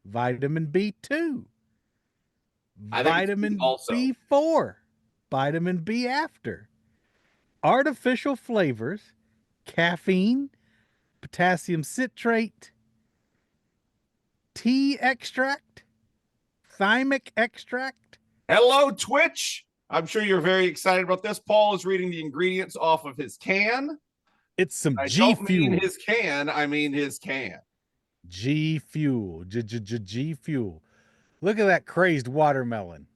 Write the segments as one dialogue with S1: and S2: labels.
S1: vitamin B2,
S2: I think it's B
S1: vitamin
S2: also.
S1: B4, vitamin B after, artificial flavors, caffeine, potassium citrate, tea extract, thymic extract.
S2: Hello, Twitch. I'm sure you're very excited about this. Paul is reading the ingredients off of his can.
S1: It's some
S2: I
S1: G
S2: don't mean
S1: Fuel.
S2: his can, I mean his can.
S1: G Fuel. G Fuel. Look at that crazed watermelon.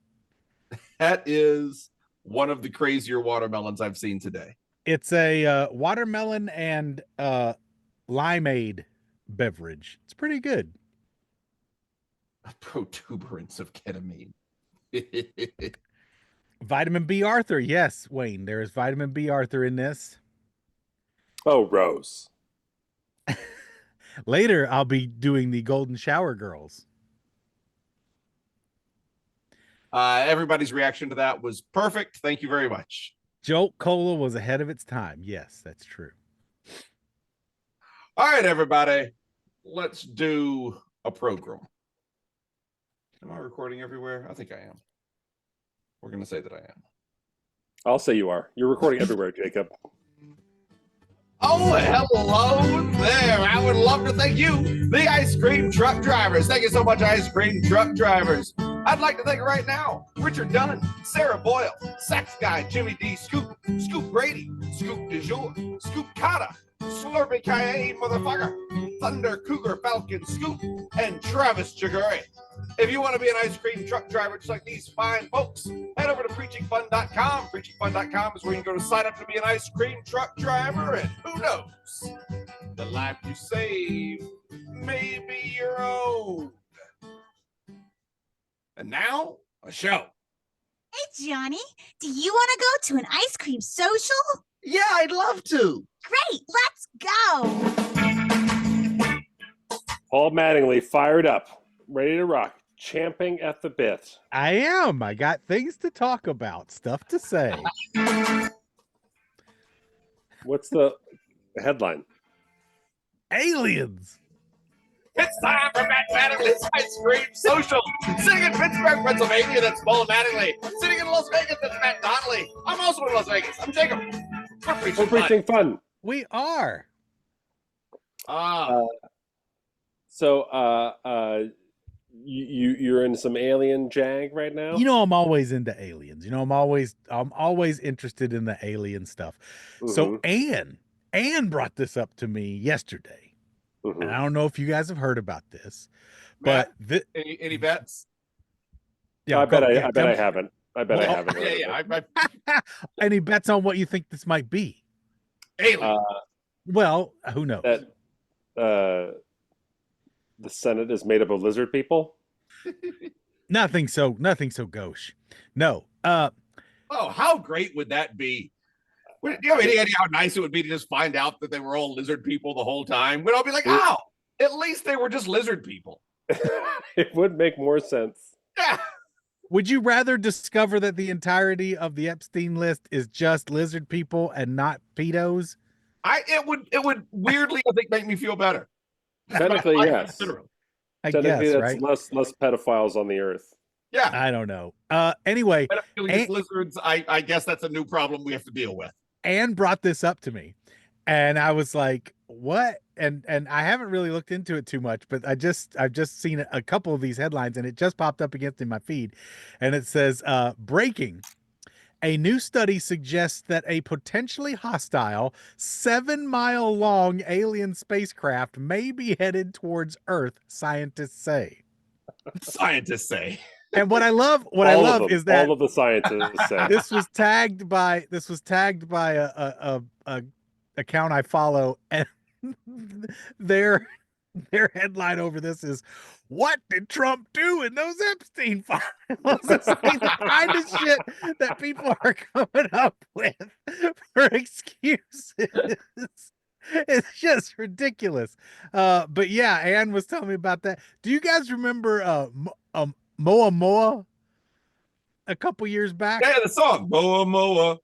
S2: That is one of the crazier watermelons I've seen today.
S1: It's a watermelon and limeade beverage. It's pretty good.
S2: A protuberance of ketamine.
S1: Vitamin B Arthur. Yes, Wayne, there is vitamin B Arthur in this.
S3: Oh, Rose.
S1: Later, I'll be doing the Golden Shower Girls.
S2: Everybody's reaction to that was perfect. Thank you very much.
S1: Jolt Cola was ahead of its time. Yes, that's true.
S2: All right, everybody. Let's do a program. Am I recording everywhere? I think I am. We're going to say that I am.
S3: I'll say you are. You're recording everywhere, Jacob.
S2: Oh, hello there. I would love to thank you, the ice cream truck drivers. Thank you so much, ice cream truck drivers. I'd like to thank right now Richard Dunn, Sarah Boyle, Sax Guy, Jimmy D, Scoop Brady, Scoop De Jour, Scoop Kata, Slurpy Kaye, motherfucker, Thunder Cougar Falcon Scoop, and Travis Chiguri. If you want to be an ice cream truck driver just like these fine folks, head over to preachingfun.com. Preachingfun.com is where you can go to sign up to be an ice cream truck driver, and who knows, the life you save may be your own. And now, a show.
S4: Hey, Johnny, do you want to go to an ice cream social?
S5: Yeah, I'd love to.
S4: Great, let's go.
S3: Paul Mattingly fired up, ready to rock, champing at the bit.
S1: I am. I got things to talk about, stuff to say.
S3: What's the headline?
S1: Aliens.
S2: It's time for Matt Mattingly's Ice Cream Social. Sitting in Pittsburgh, Pennsylvania, that's Paul Mattingly. Sitting in Las Vegas, that's Matt Donnelly. I'm also in Las Vegas. I'm Jacob. We're
S3: preaching fun.
S1: We are.
S3: You're in some alien jag right now?
S1: You know, I'm always into aliens. You know, I'm always interested in the alien stuff. Mm-hmm. So Anne brought this up to me yesterday. Mm-hmm. And I don't know if you guys have heard about this,
S2: Matt, but any bets?
S3: Yeah, I bet I haven't. I haven't.
S2: Yeah.
S1: Any bets on what you think this might be?
S2: Alien.
S1: Well, who knows?
S3: That the Senate is made up of lizard people?
S1: Nothing so gauche. No.
S2: Oh, how great would that be? Do you have any idea how nice it would be to just find out that they were all lizard people the whole time? We'd all be like, oh, at least they were just lizard people.
S3: It would make more sense.
S2: Yeah.
S1: Would you rather discover that the entirety of the Epstein list is just lizard people and not pedos?
S2: It would weirdly, I think, make me feel better.
S3: Technically, yes.
S1: I
S3: Technically,
S1: guess,
S3: that's
S1: right?
S3: less pedophiles on the earth.
S1: Yeah. I don't know. Anyway.
S2: Lizards, I guess that's a new problem we have to deal with.
S1: Anne brought this up to me and I was like, what? And I haven't really looked into it too much, but I've just seen a couple of these headlines and it just popped up against in my feed. And it says, breaking. A new study suggests that a potentially hostile 7-mile-long alien spacecraft may be headed towards Earth, scientists say.
S2: Scientists say.
S1: And what I love is that
S3: all of the scientists say
S1: this was tagged by a account I follow, and their headline over this is, "What did Trump do in those Epstein files?" It's like the kind of shit that people are coming up with for excuses. It's just ridiculous. But yeah, Anne was telling me about that. Do you guys remember Moa Moa a couple years back?
S2: Yeah, the song Moa Moa.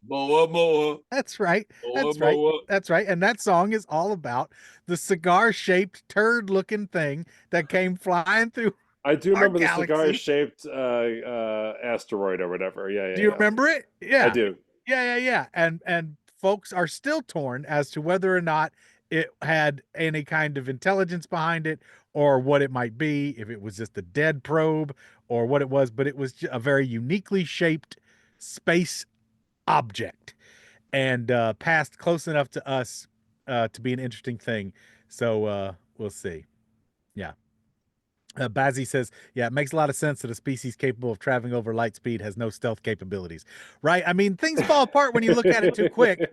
S2: Moa, moa,
S1: That's right.
S2: moa,
S1: That's right.
S2: moa.
S1: That's right. And that song is all about the cigar-shaped turd-looking thing that came flying through
S3: I do
S1: our
S3: remember the
S1: galaxy.
S3: cigar-shaped asteroid or whatever. Yeah, yeah.
S1: Do you
S3: yeah.
S1: remember it?
S3: I
S1: Yeah.
S3: do.
S1: Yeah. And folks are still torn as to whether or not it had any kind of intelligence behind it or what it might be, if it was just a dead probe or what it was, but it was a very uniquely shaped space object and passed close enough to us to be an interesting thing. So we'll see. Yeah. Bazzi says, yeah, it makes a lot of sense that a species capable of traveling over light speed has no stealth capabilities, right? I mean, things fall apart when you look at it too quick.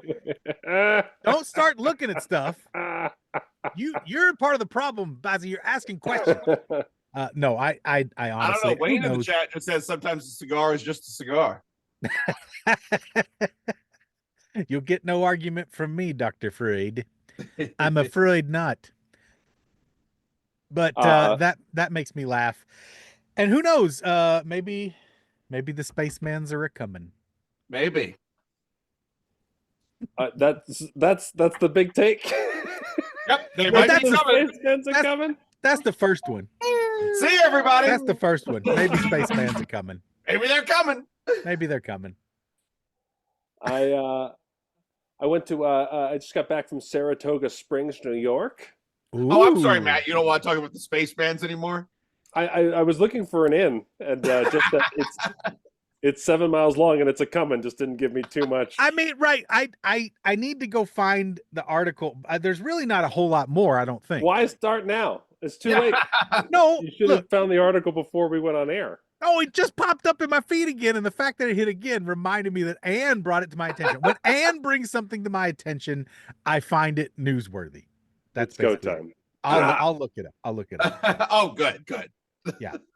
S1: Don't start looking at stuff. You're part of the problem, Bazzi. You're asking questions. No, I honestly,
S2: I don't know. Wayne
S1: who
S2: in the
S1: knows?
S2: chat just says sometimes a cigar is just a cigar.
S1: You'll get no argument from me, Dr. Freud. I'm a Freud nut. But that makes me laugh. And who knows? Maybe the spacemans are a coming.
S2: Maybe.
S3: That's the big take.
S2: Yep, they
S1: Well,
S2: might be
S1: that's-
S2: coming.
S3: Spacemans are coming.
S1: That's the first one.
S2: See you, everybody.
S1: That's the first one. Maybe spacemans are coming.
S2: Maybe they're coming.
S1: Maybe they're coming.
S3: I went to I just got back from Saratoga Springs, New York.
S2: Oh, I'm sorry,
S1: Ooh.
S2: Matt. You don't want to talk about the spacemans anymore?
S3: I was looking for an inn, and just that it's 7 miles long, and it's a coming. Just didn't give me too much.
S1: I mean, right. I need to go find the article. There's really not a whole lot more, I don't think.
S3: Why start now? It's too late.
S1: No,
S3: You should have
S1: look.
S3: found the article before we went on air.
S1: Oh, it just popped up in my feed again, and the fact that it hit again reminded me that Anne brought it to my attention. When Anne brings something to my attention, I find it newsworthy. That's
S3: It's go
S1: basically it.
S3: time.
S1: I'll look it up. I'll look it up.
S2: Oh, good.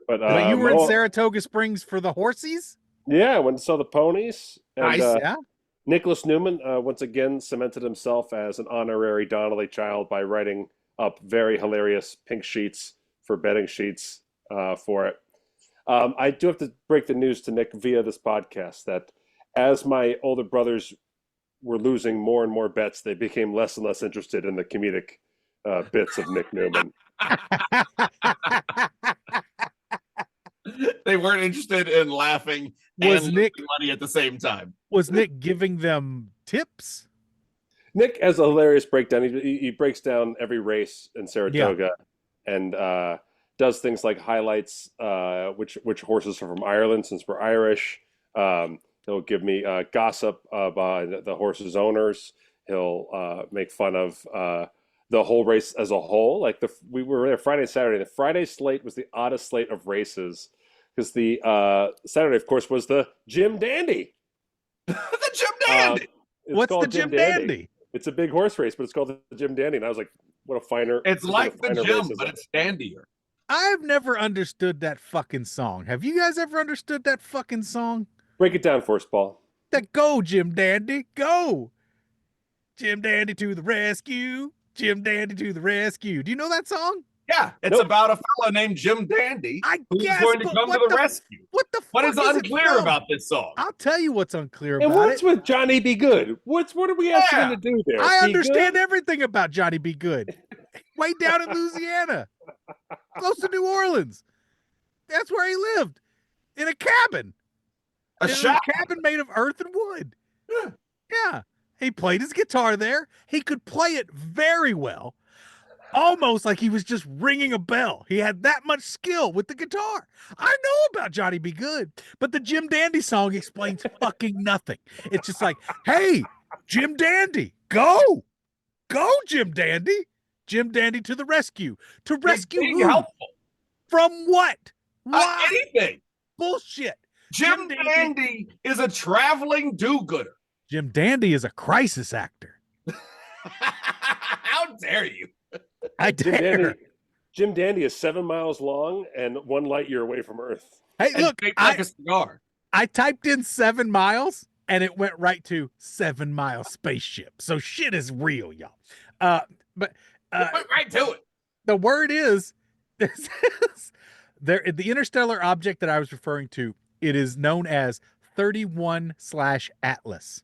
S1: But you were in Saratoga Springs for the horsies?
S3: Yeah, I went and saw the ponies. And,
S2: Nice.
S1: Yeah.
S3: Nicholas Newman once again cemented himself as an honorary Donnelly child by writing up very hilarious pink sheets for betting sheets for it. I do have to break the news to Nick via this podcast that as my older brothers were losing more and more bets, they became less and less interested in the comedic bits of Nick Newman.
S2: They weren't interested in laughing
S1: Was
S2: and
S1: Nick-
S2: losing money at the same time.
S1: Was Nick giving them tips?
S3: Nick has a hilarious breakdown. He breaks down every race in Saratoga and does things like highlights which horses are from Ireland since we're Irish. He'll give me gossip about the horses' owners. He'll make fun of the whole race as a whole. Like we were there Friday and Saturday. The Friday slate was the oddest slate of races because the Saturday, of course, was the Jim Dandy.
S2: The Jim Dandy.
S3: It's
S1: What's
S3: called
S1: the Jim Dandy?
S3: It's a big horse race, but it's called the Jim Dandy. And I was like, what a finer.
S2: It's like the
S3: finer
S2: Jim,
S3: race is
S2: but
S3: that?
S2: it's dandier.
S1: I've never understood that fucking song. Have you guys ever understood that fucking song?
S3: Break it down for us, Paul.
S1: That go, Jim Dandy, go. Jim Dandy to the rescue. Jim Dandy to the rescue. Do you know that song?
S2: Yeah, it's
S3: Nope.
S2: about a fella named Jim Dandy
S1: I
S2: who's
S1: guess,
S2: going to
S1: but
S2: come to
S1: what
S2: the rescue.
S1: What the
S2: What
S1: fuck
S2: is
S1: it
S2: unclear
S1: from?
S2: about this song?
S1: I'll tell you what's unclear
S3: And
S1: about
S3: what's
S1: it.
S3: with Johnny Be Good? What are we asking
S2: Yeah.
S3: him to do there?
S1: I
S3: Be
S1: understand
S3: good?
S1: everything about Johnny Be Good. Way down in Louisiana, close to New Orleans. That's where he lived, in a cabin.
S2: A
S1: In
S2: shop.
S1: a cabin made of earth and wood.
S2: Yeah.
S1: Yeah. He played his guitar there. He could play it very well, almost like he was just ringing a bell. He had that much skill with the guitar. I know about Johnny Be Good, but the Jim Dandy song explains fucking nothing. It's just like, hey, Jim Dandy, go, Jim Dandy. Jim Dandy to the rescue. To rescue
S2: Being
S1: who?
S2: helpful.
S1: From what? Why?
S2: Anything.
S1: Bullshit.
S2: Jim
S1: Jim
S2: Dandy is a traveling do-gooder.
S1: Jim Dandy is a crisis actor.
S2: How dare you?
S1: I
S3: Jim
S1: dare.
S3: Dandy, Jim Dandy is 7 miles long and 1 light year away from Earth.
S1: Hey,
S2: And
S1: look,
S2: shaped like a cigar.
S1: I typed in 7 miles and it went right to 7 Mile Spaceship. So shit is real, y'all. But
S2: Went right to it.
S1: the word is this is there the interstellar object that I was referring to. It is known as 31/Atlas.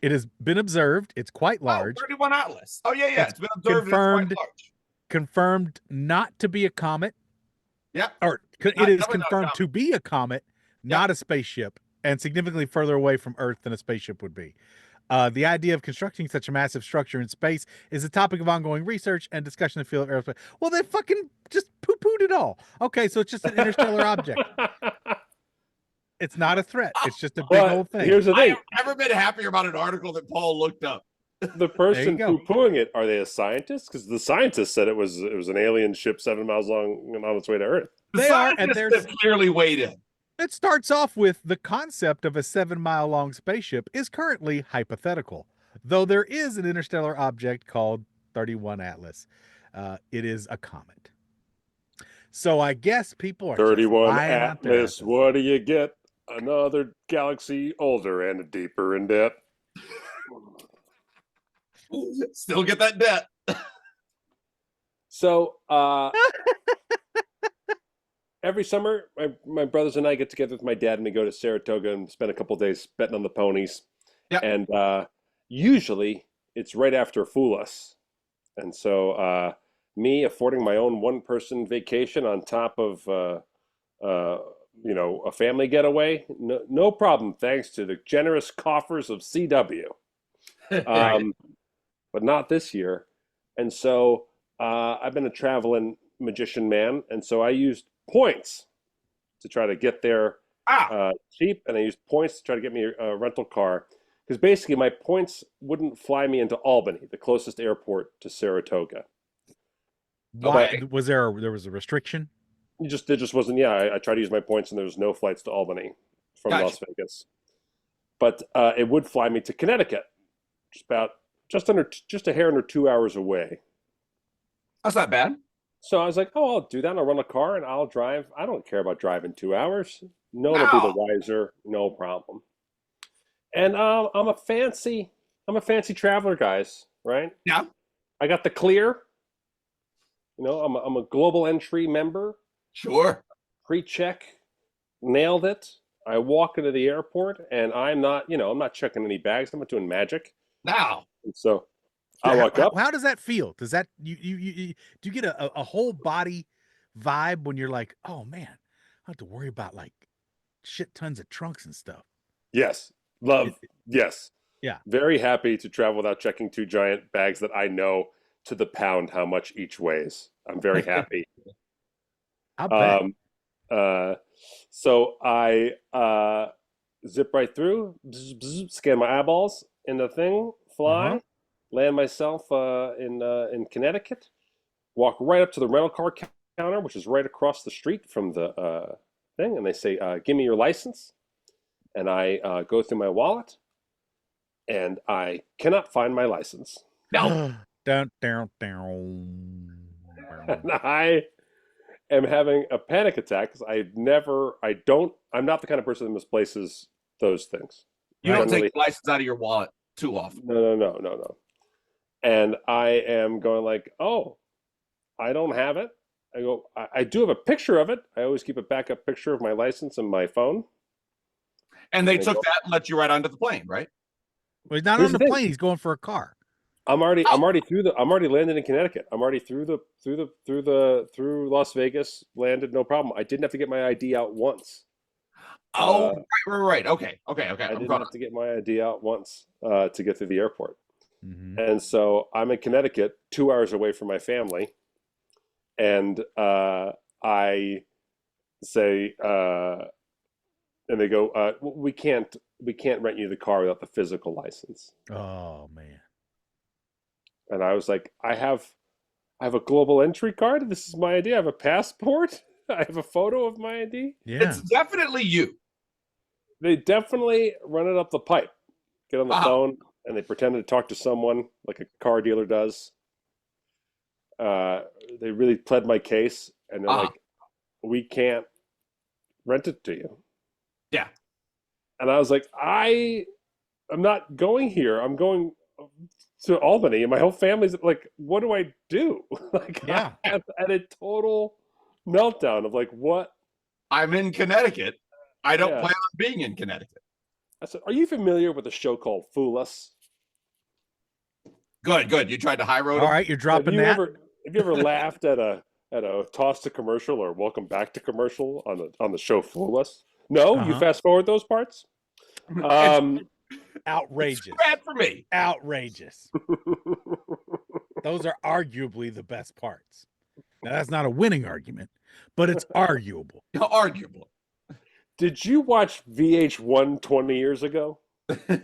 S1: It has been observed. It's quite
S2: Oh,
S1: large.
S2: 31 Atlas. Oh, yeah.
S1: It's
S2: It's been observed.
S1: confirmed.
S2: It's quite large.
S1: Confirmed not to be a comet.
S2: Yep.
S1: Or it
S2: Not-
S1: is
S2: definitely not a
S1: confirmed
S2: comet.
S1: to be a comet, not a spaceship, and significantly further away from Earth than a spaceship would be. The idea of constructing such a massive structure in space is a topic of ongoing research and discussion in the field of aerospace. Well, they fucking just poo-pooed it all. Okay, so it's just an interstellar object. It's not a threat. It's just a big
S3: But
S1: old thing.
S3: here's the
S2: I
S3: thing:
S2: have never been happier about an article that Paul looked up.
S3: the person
S1: go.
S3: poo-pooing it, are they a scientist? Because the scientist said it was an alien ship 7 miles long and on its way to Earth.
S2: The
S1: They are, and
S2: scientists have clearly weighed in.
S1: It starts off with the concept of a 7-mile-long spaceship is currently hypothetical, though there is an interstellar object called 31 Atlas. It is a comet. So I guess people are
S3: 31
S1: just lying out there.
S3: Atlas. What do you get? Another galaxy older and deeper in debt.
S2: Still get that debt.
S3: So every summer, my brothers and I get together with my dad, and we go to Saratoga and spend a couple days betting on the ponies.
S2: Yep.
S3: And usually it's right after Fool Us. And so me affording my own one-person vacation on top of a family getaway, no problem, thanks to the generous coffers of CW. But not this year. And so I've been a traveling magician man, and so I used points to try to get there cheap, and I used points to try to get me a rental car, because basically my points wouldn't fly me into Albany, the closest airport to Saratoga.
S1: Why was there a restriction?
S3: There just wasn't. Yeah, I tried to use my points, and there was no flights to Albany from
S2: Gotcha.
S3: Las Vegas. But it would fly me to Connecticut, just a hair under 2 hours away.
S2: That's not bad.
S3: So I was like, oh, I'll do that. I'll rent a car and I'll drive. I don't care about driving 2 hours. No one will be the wiser. No problem. And I'm a fancy traveler, guys. Right?
S2: Yeah.
S3: I got the clear. I'm a global entry member.
S2: Sure.
S3: Pre-check, nailed it. I walk into the airport, and I'm not checking any bags. I'm not doing magic.
S2: Now.
S3: And so I walk up.
S1: How does that feel? Does that do you get a whole body vibe when you're like, oh man, I don't have to worry about like shit tons of trunks and stuff?
S3: Yes. Yes.
S1: Yeah.
S3: Very happy to travel without checking 2 giant bags that I know to the pound how much each weighs. I'm very happy.
S1: I bet.
S3: So I zip right through, bzz, bzz, scan my eyeballs in the thing, fly, land myself in Connecticut, walk right up to the rental car counter, which is right across the street from the thing, and they say, give me your license. And I go through my wallet, and I cannot find my license.
S2: No.
S1: Down.
S3: And I am having a panic attack because I'm not the kind of person that misplaces those things.
S2: You don't
S3: Generally-
S2: take the license out of your wallet too often.
S3: No. And I am going like, oh, I don't have it. I go, I do have a picture of it. I always keep a backup picture of my license in my phone.
S2: And they took that and let you right onto the plane, right?
S1: Well, he's not
S3: Here's
S1: on the
S3: the thing.
S1: plane. He's going for a car.
S3: I'm already landed in Connecticut. I'm already through Las Vegas, landed, no problem. I didn't have to get my ID out once.
S2: Oh, right. Okay.
S3: I
S2: I'm
S3: didn't
S2: caught
S3: have
S2: up.
S3: to get my ID out once to get through the airport.
S1: Mhm.
S3: And so I'm in Connecticut, 2 hours away from my family. And I say, and they go, we can't rent you the car without the physical license.
S1: Oh man.
S3: And I was like, I have a global entry card. This is my ID. I have a passport. I have a photo of my ID.
S1: Yeah.
S2: It's definitely you.
S3: They definitely run it up the pipe, get on the phone, and they pretend to talk to someone like a car dealer does. They really pled my case, and they're like, we can't rent it to you.
S2: Yeah.
S3: And I was like, I'm not going here. I'm going to Albany, and my whole family's like, what do I do? Like,
S1: Yeah.
S3: I had a total meltdown of like, what?
S2: I'm in Connecticut. I don't
S3: Yeah.
S2: plan on being in Connecticut.
S3: I said, "Are you familiar with a show called Fool Us?"
S2: Good. You tried to high road
S1: All
S2: him?
S1: right, you're dropping that.
S3: Have you ever laughed at a toss to commercial or welcome back to commercial on the show Fool Us? No, you
S1: Uh-huh.
S3: fast forward those parts.
S1: Outrageous.
S2: It's bad for me.
S1: Outrageous. Those are arguably the best parts. Now, that's not a winning argument, but it's arguable.
S2: Arguable.
S3: Did you watch VH1 20 years ago? Do you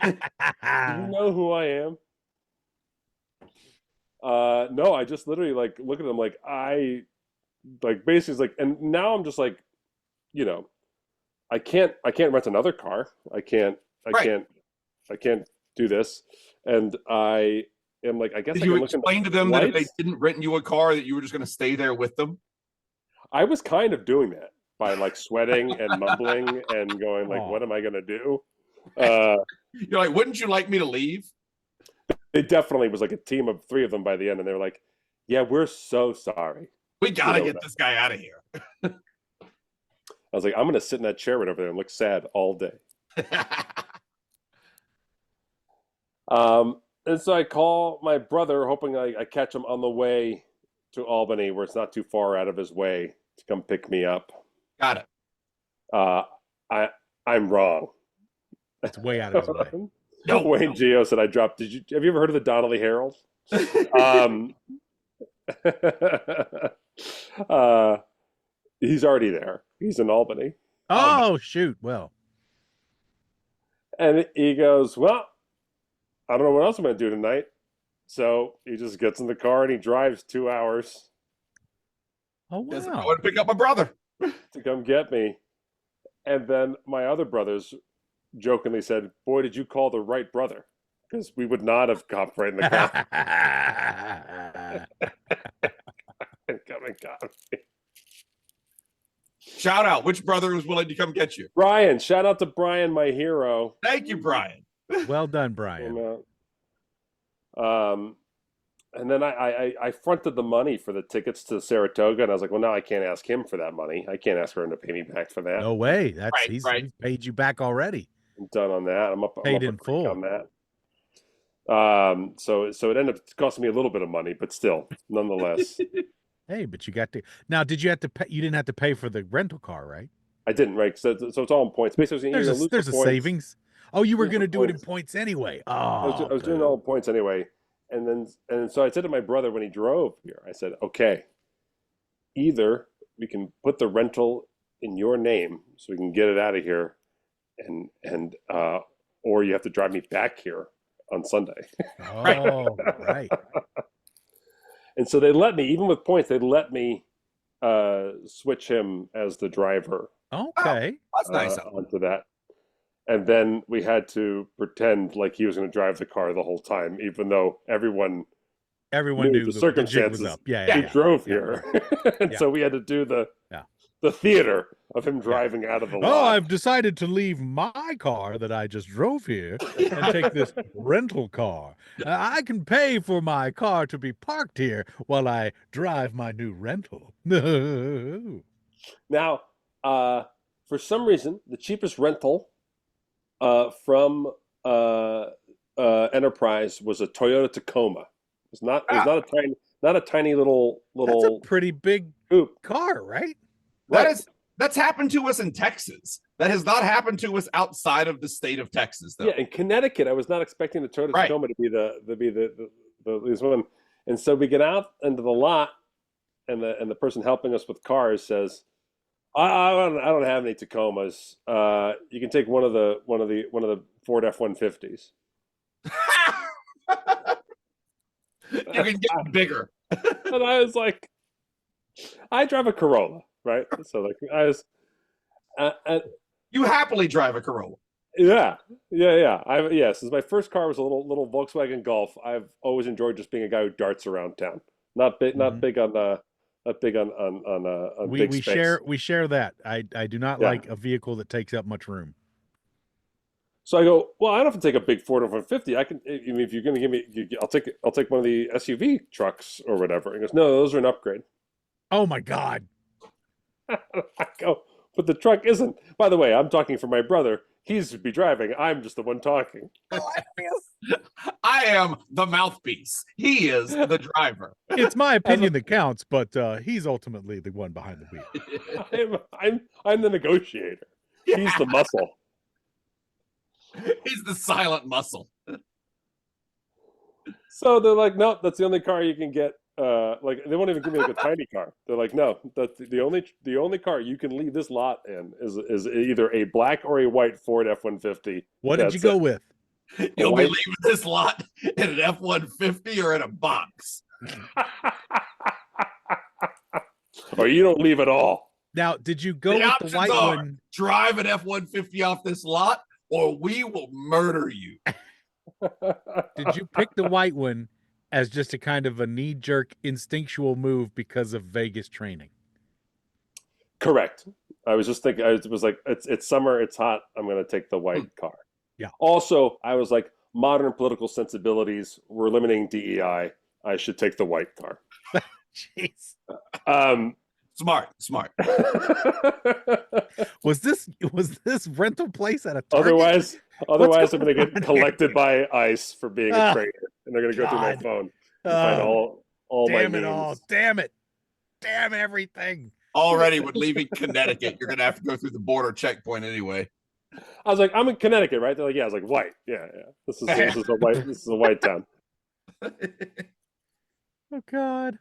S3: know who I am? No, I just literally like look at them like I like basically it's like, and now I'm just like, you know, I can't rent another car. I can't do this. And I am like, I guess
S2: Did
S3: I
S2: you
S3: can look
S2: explain
S3: into
S2: to them that if they
S3: lights.
S2: didn't rent you a car, that you were just going to stay there with them?
S3: I was kind of doing that by like sweating and mumbling and going like,
S1: Aw.
S3: what am I gonna do?
S2: You're like, wouldn't you like me to leave?
S3: It definitely was like a team of 3 of them by the end, and they were like, "Yeah, we're so sorry."
S2: We got to
S3: You know
S2: get this guy out of here.
S3: I was like, "I'm gonna sit in that chair right over there and look sad all day." And so I call my brother, hoping I catch him on the way to Albany, where it's not too far out of his way to come pick me up.
S2: Got it.
S3: I'm wrong.
S1: It's way out of his way.
S2: No.
S3: Wayne Geo said I dropped. Have you ever heard of the Donnelly Herald? He's already there. He's in Albany.
S1: Oh, shoot. Well,
S3: And he goes, "Well, I don't know what else I'm going to do tonight." So he just gets in the car and he drives 2 hours
S1: oh,
S2: Yes, I
S1: wow.
S2: want to pick up my brother.
S3: to come get me. And then my other brothers jokingly said, "Boy, did you call the right brother?" Because we would not have copped right in the car and come and got me.
S2: Shout out. Which brother was willing to come get you?
S3: Brian, shout out to Brian, my hero.
S2: Thank you, Brian.
S1: Well done, Brian.
S3: And then I fronted the money for the tickets to Saratoga, and I was like, well, now I can't ask him for that money. I can't ask him to pay me back for that.
S1: No way. That's
S2: Right,
S1: he's
S2: right.
S1: paid you back already.
S3: I'm done on that. I'm up
S1: Paid
S3: a
S1: in
S3: creek
S1: full.
S3: on that. So it ended up costing me a little bit of money, but still, nonetheless,
S1: Hey, but you got to now. Did you have to pay? You didn't have to pay for the rental car, right?
S3: I didn't. Right? So it's all in points. Basically,
S1: There's a savings. Oh, you were
S3: Lose
S1: going to
S3: the
S1: do it in
S3: points.
S1: points anyway. Oh,
S3: I was doing all the points anyway, and so I said to my brother when he drove here, I said, "Okay, either we can put the rental in your name so we can get it out of here, and or you have to drive me back here on Sunday."
S1: Oh, right.
S3: And so they let me, even with points, they let me switch him as the driver
S1: Okay.
S2: That's nice.
S3: onto that. And then we had to pretend like he was going to drive the car the whole time, even though everyone
S1: Everyone
S3: knew
S1: knew
S3: the
S1: the jig was
S3: circumstances.
S1: up. Yeah,
S3: he
S1: yeah.
S3: drove here. And
S1: Yeah.
S3: so we had to do the theater of him driving out of the
S1: Oh,
S3: lot.
S1: I've decided to leave my car that I just drove here and take this rental car. I can pay for my car to be parked here while I drive my new rental. No.
S3: Now, for some reason, the cheapest rental from Enterprise was a Toyota Tacoma. It was not a tiny little
S1: That's a pretty big
S3: coupe.
S1: car, right?
S2: That's happened to us in Texas. That has not happened to us outside of the state of Texas, though.
S3: Yeah, in Connecticut, I was not expecting the Toyota
S2: Right.
S3: Tacoma to be the this one. And so we get out into the lot, and the person helping us with cars says, I don't have any Tacomas. You can take one of the Ford F-150s."
S2: You can get bigger.
S3: And I was like, I drive a Corolla, right? So like I was, and
S2: You happily drive a Corolla.
S3: yeah. Since my first car was a little Volkswagen Golf, I've always enjoyed just being a guy who darts around town. Not big on big
S1: We
S3: space.
S1: share that. I do not
S3: Yeah.
S1: like a vehicle that takes up much room.
S3: So I go, well, I don't have to take a big Ford F-150. I can, if you're going to give me, I'll take one of the SUV trucks or whatever. He goes, no, those are an upgrade.
S1: Oh my God.
S3: I go, but the truck isn't. By the way, I'm talking for my brother. He's to be driving. I'm just the one talking.
S2: I am the mouthpiece. He is the driver.
S1: It's my opinion that counts, but he's ultimately the one behind the wheel.
S3: I'm the negotiator. He's the muscle.
S2: He's the silent muscle.
S3: So they're like, no, that's the only car you can get. Like they won't even give me like a tiny car. They're like, no, that's the only car you can leave this lot in is either a black or a white Ford F-150.
S1: What did you go with?
S2: You'll be leaving this lot in an F-150 or in a box.
S3: Or you don't leave at all.
S1: Now, did you go
S2: The
S1: with
S2: options
S1: the white
S2: are
S1: one?
S2: drive an F-150 off this lot, or we will murder you.
S1: Did you pick the white one as just a kind of a knee-jerk instinctual move because of Vegas training?
S3: Correct. I was just thinking. I was like, it's summer, it's hot. I'm going to take the white car.
S1: Yeah.
S3: Also, I was like, modern political sensibilities. We're limiting DEI. I should take the white car.
S1: Jeez.
S2: Smart.
S1: Was this rental place at a Target?
S3: Otherwise, I'm
S1: going
S3: going to get collected by ICE for being a traitor, and they're going to go through my
S1: God.
S3: phone and find all my
S1: Damn it
S3: memes.
S1: all. Damn it. Damn everything.
S2: Already, when leaving Connecticut, you're going to have to go through the border checkpoint anyway.
S3: I was like, I'm in Connecticut, right? They're like, yeah. I was like, white. Yeah. This is a white town.
S1: Oh God.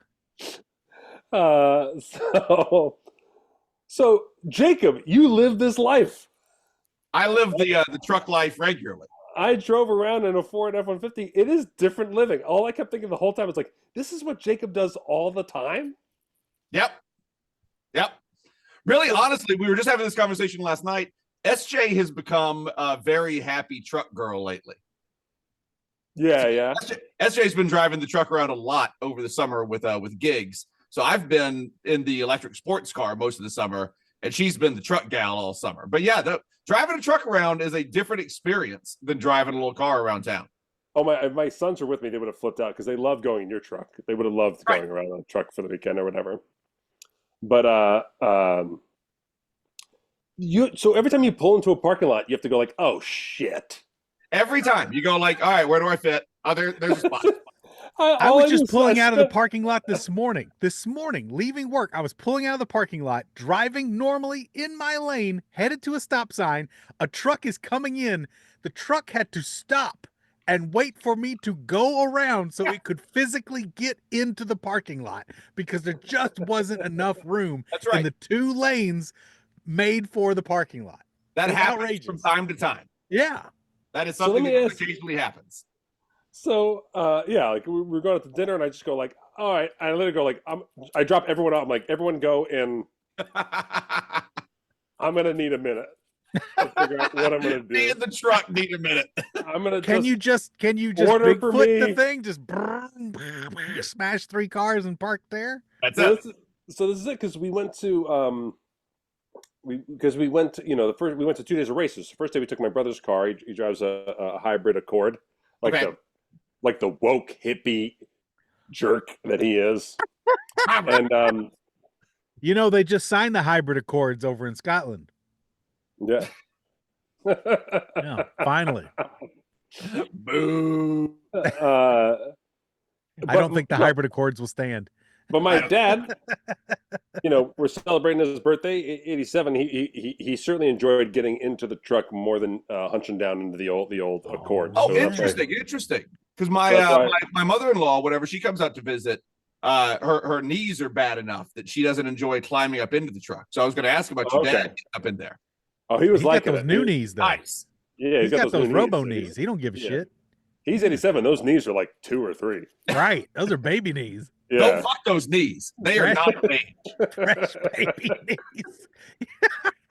S3: So Jacob, you live this life.
S2: I live the truck life regularly.
S3: I drove around in a Ford F-150. It is different living. All I kept thinking the whole time was like, this is what Jacob does all the time?
S2: Yep. Really, honestly, we were just having this conversation last night. SJ has become a very happy truck girl lately.
S3: Yeah.
S2: SJ's been driving the truck around a lot over the summer with gigs. So I've been in the electric sports car most of the summer, and she's been the truck gal all summer. But yeah, driving a truck around is a different experience than driving a little car around town.
S3: Oh, my sons are with me. They would have flipped out because they love going in your truck. They would have loved going around on a truck for the weekend or whatever. But so every time you pull into a parking lot, you have to go like, oh shit.
S2: Every time you go like, all right, where do I fit? Oh, there's a spot.
S1: I was just pulling out of the parking lot this morning, leaving work. I was pulling out of the parking lot, driving normally in my lane, headed to a stop sign. A truck is coming in. The truck had to stop and wait for me to go around so it could physically get into the parking lot because there just wasn't enough room in the two lanes made for the parking lot.
S2: That happens from time to time.
S1: Yeah.
S2: That is something that occasionally happens.
S3: So, like we're going out to dinner and I just go like, all right. I literally go like, I drop everyone out. I'm like, everyone go in. I'm going to need a minute to figure out what I'm going to do.
S2: Me and the truck need a minute.
S3: I'm going to
S1: Can you just Bigfoot the thing? Just smash 3 cars and park there?
S2: That's
S3: it. So this is it. Cause we went to, we went to 2 days of races. The first day we took my brother's car. He drives a hybrid Accord, like the woke hippie jerk that he is. And
S1: they just signed the hybrid Accords over in Scotland.
S3: Yeah.
S1: Yeah, finally.
S2: Boo.
S1: I don't think the hybrid Accords will stand.
S3: But my dad, we're celebrating his birthday, 87. He certainly enjoyed getting into the truck more than hunching down into the old Accord.
S2: Oh, so interesting. Because my mother-in-law, whenever she comes out to visit, her knees are bad enough that she doesn't enjoy climbing up into the truck. So I was going to ask about your dad up in there.
S3: Oh, he was
S1: like those new knees though.
S2: Nice.
S3: Yeah,
S1: he's got those robo knees. He don't give a shit.
S3: He's 87. Those knees are like 2 or 3.
S1: Right. Those are baby knees.
S3: Yeah.
S2: Don't fuck those knees. They are not made.
S1: Fresh baby knees.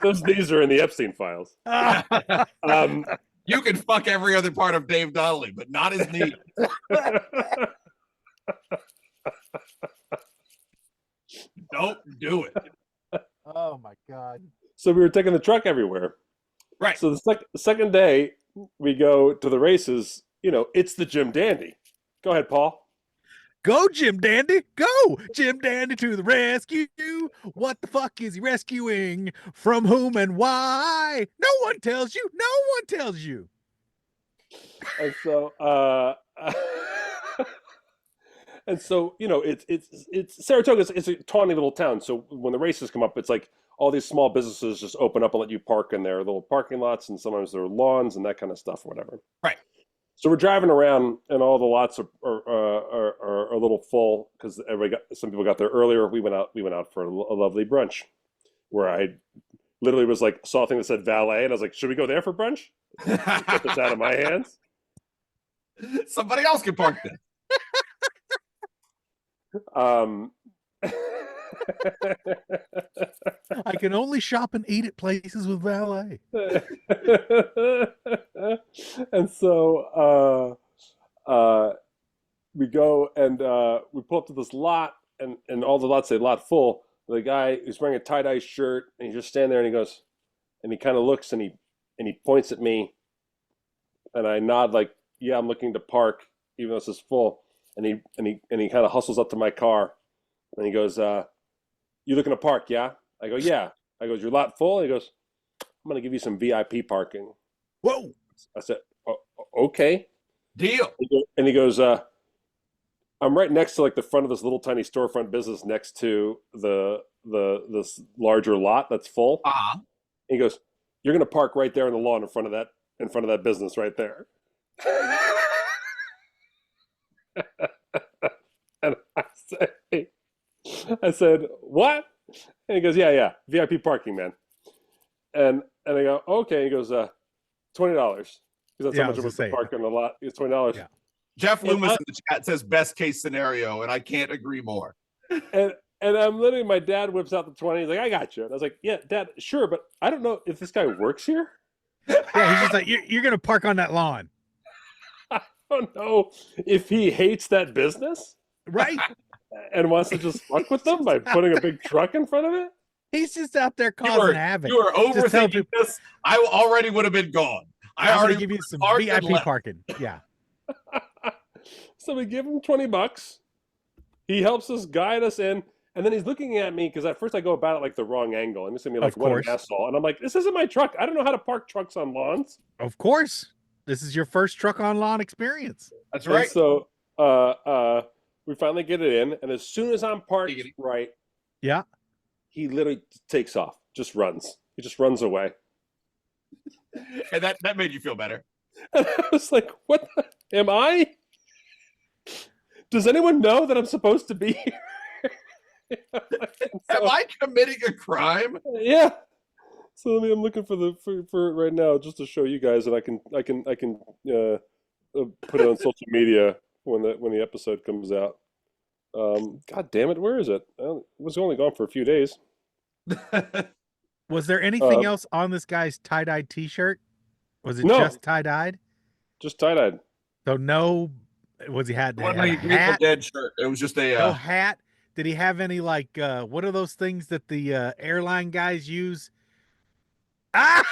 S3: Those knees are in the Epstein files.
S2: You can fuck every other part of Dave Donnelly, but not his knees. Don't do it.
S1: Oh my God.
S3: So we were taking the truck everywhere.
S2: Right.
S3: So the second day we go to the races, it's the Jim Dandy. Go ahead, Paul.
S1: Go, Jim Dandy. Go, Jim Dandy to the rescue. What the fuck is he rescuing? From whom and why? No one tells you. No one tells you.
S3: And so, and so, you know, it's Saratoga. It's a tawny little town. So when the races come up, it's like all these small businesses just open up and let you park in their little parking lots, and sometimes there are lawns and that kind of stuff or whatever.
S2: Right.
S3: So we're driving around, and all the lots are a little full because some people got there earlier. We went out for a lovely brunch, where I literally was like, saw a thing that said valet, and I was like, should we go there for brunch? Get this out of my hands.
S2: Somebody else can park there.
S1: I can only shop and eat at places with valet.
S3: And so we go and we pull up to this lot, and all the lots say lot full. The guy who's wearing a tie-dye shirt, and he's just standing there, and he goes, and he kind of looks, and he points at me, and I nod like, yeah, I'm looking to park, even though this is full. And he kind of hustles up to my car, and he goes, you looking to park, yeah? I go, yeah. I goes, your lot full? And he goes, I'm going to give you some VIP parking.
S1: Whoa.
S3: I said, okay.
S2: Deal.
S3: And he goes, I'm right next to like the front of this little tiny storefront business next to this larger lot that's full.
S2: Uh-huh.
S3: He goes, you're going to park right there on the lawn in front of that business right there. And I said, what? And he goes, yeah, VIP parking, man. And I go, okay. He goes, $20. Because that's how much it was to park on the lot. It's $20. Yeah.
S2: Jeff Loomis in the chat says best case scenario, and I can't agree more.
S3: And I'm literally, my dad whips out the 20. He's like, I got you. And I was like, yeah, Dad, sure, but I don't know if this guy works here.
S1: Yeah, he's just like, you're going to park on that lawn.
S3: I don't know if he hates that business.
S1: Right.
S3: And wants to just fuck with them by putting a big truck in front of it.
S1: He's just out there causing havoc.
S2: You are overthinking this. I already would have been gone. I already
S1: give you some VIP parking. Yeah.
S3: So we give him $20. He helps us guide us in. And then he's looking at me because at first I go about it like the wrong angle. And he's going to be like, what an asshole. And I'm like, this isn't my truck. I don't know how to park trucks on lawns.
S1: Of course. This is your first truck on lawn experience.
S2: That's right.
S3: And so we finally get it in. And as soon as I'm parked right,
S1: yeah,
S3: he literally takes off, just runs. He just runs away.
S2: And that made you feel better.
S3: And I was like, what am I? Does anyone know that I'm supposed to be here?
S2: Am I committing a crime?
S3: Yeah. So I'm looking for it right now just to show you guys, and I can put it on social media when the episode comes out. God damn it, where is it? It was only gone for a few days.
S1: Was there anything else on this guy's tie-dyed T-shirt? Was it just tie-dyed?
S3: Just tie-dyed.
S1: So no, was he had
S2: a hat? Dead shirt. It was just a
S1: no hat. Did he have any like what are those things that the airline guys use?
S2: Oh,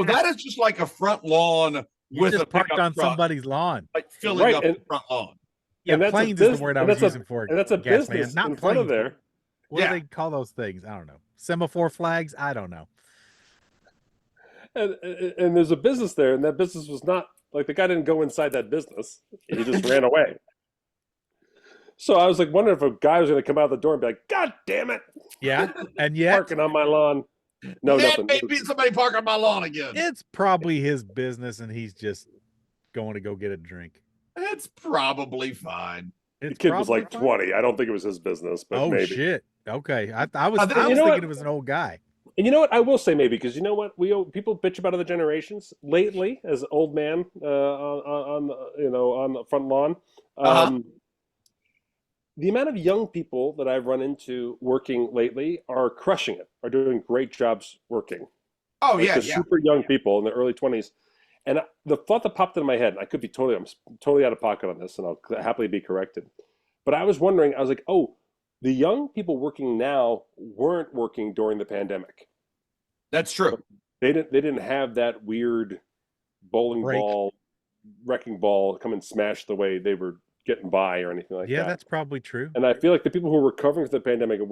S2: that is just like a front lawn with a
S1: parked on somebody's lawn,
S2: like filling up the front lawn.
S1: Yeah, and planes is the word I was using for it.
S3: And that's a business not in front of there.
S1: What do they call those things? I don't know. Semaphore flags? I don't know.
S3: And there's a business there, and that business was not like the guy didn't go inside that business. He just ran away. So I was like wondering if a guy was going to come out of the door and be like, God damn it.
S1: Yeah. And yet
S3: parking on my lawn. No, nothing.
S2: Maybe somebody park on my lawn again.
S1: It's probably his business and he's just going to go get a drink.
S2: It's probably fine.
S3: The kid was like 20. I don't think it was his business, but maybe.
S1: Shit. Okay. I was thinking it was an old guy.
S3: And you know what? I will say maybe, because you know what? People bitch about other generations lately as old man on the front lawn. The amount of young people that I've run into working lately are crushing it, are doing great jobs working.
S2: Oh, like
S3: super young people in their early 20s. And the thought that popped into my head, and I'm totally out of pocket on this, and I'll happily be corrected. But I was wondering, I was like, the young people working now weren't working during the pandemic.
S2: That's true.
S3: They didn't have that weird bowling ball, wrecking ball come and smash the way they were getting by or anything like
S1: Yeah,
S3: that.
S1: that's probably true.
S3: And I feel like the people who are recovering from the pandemic and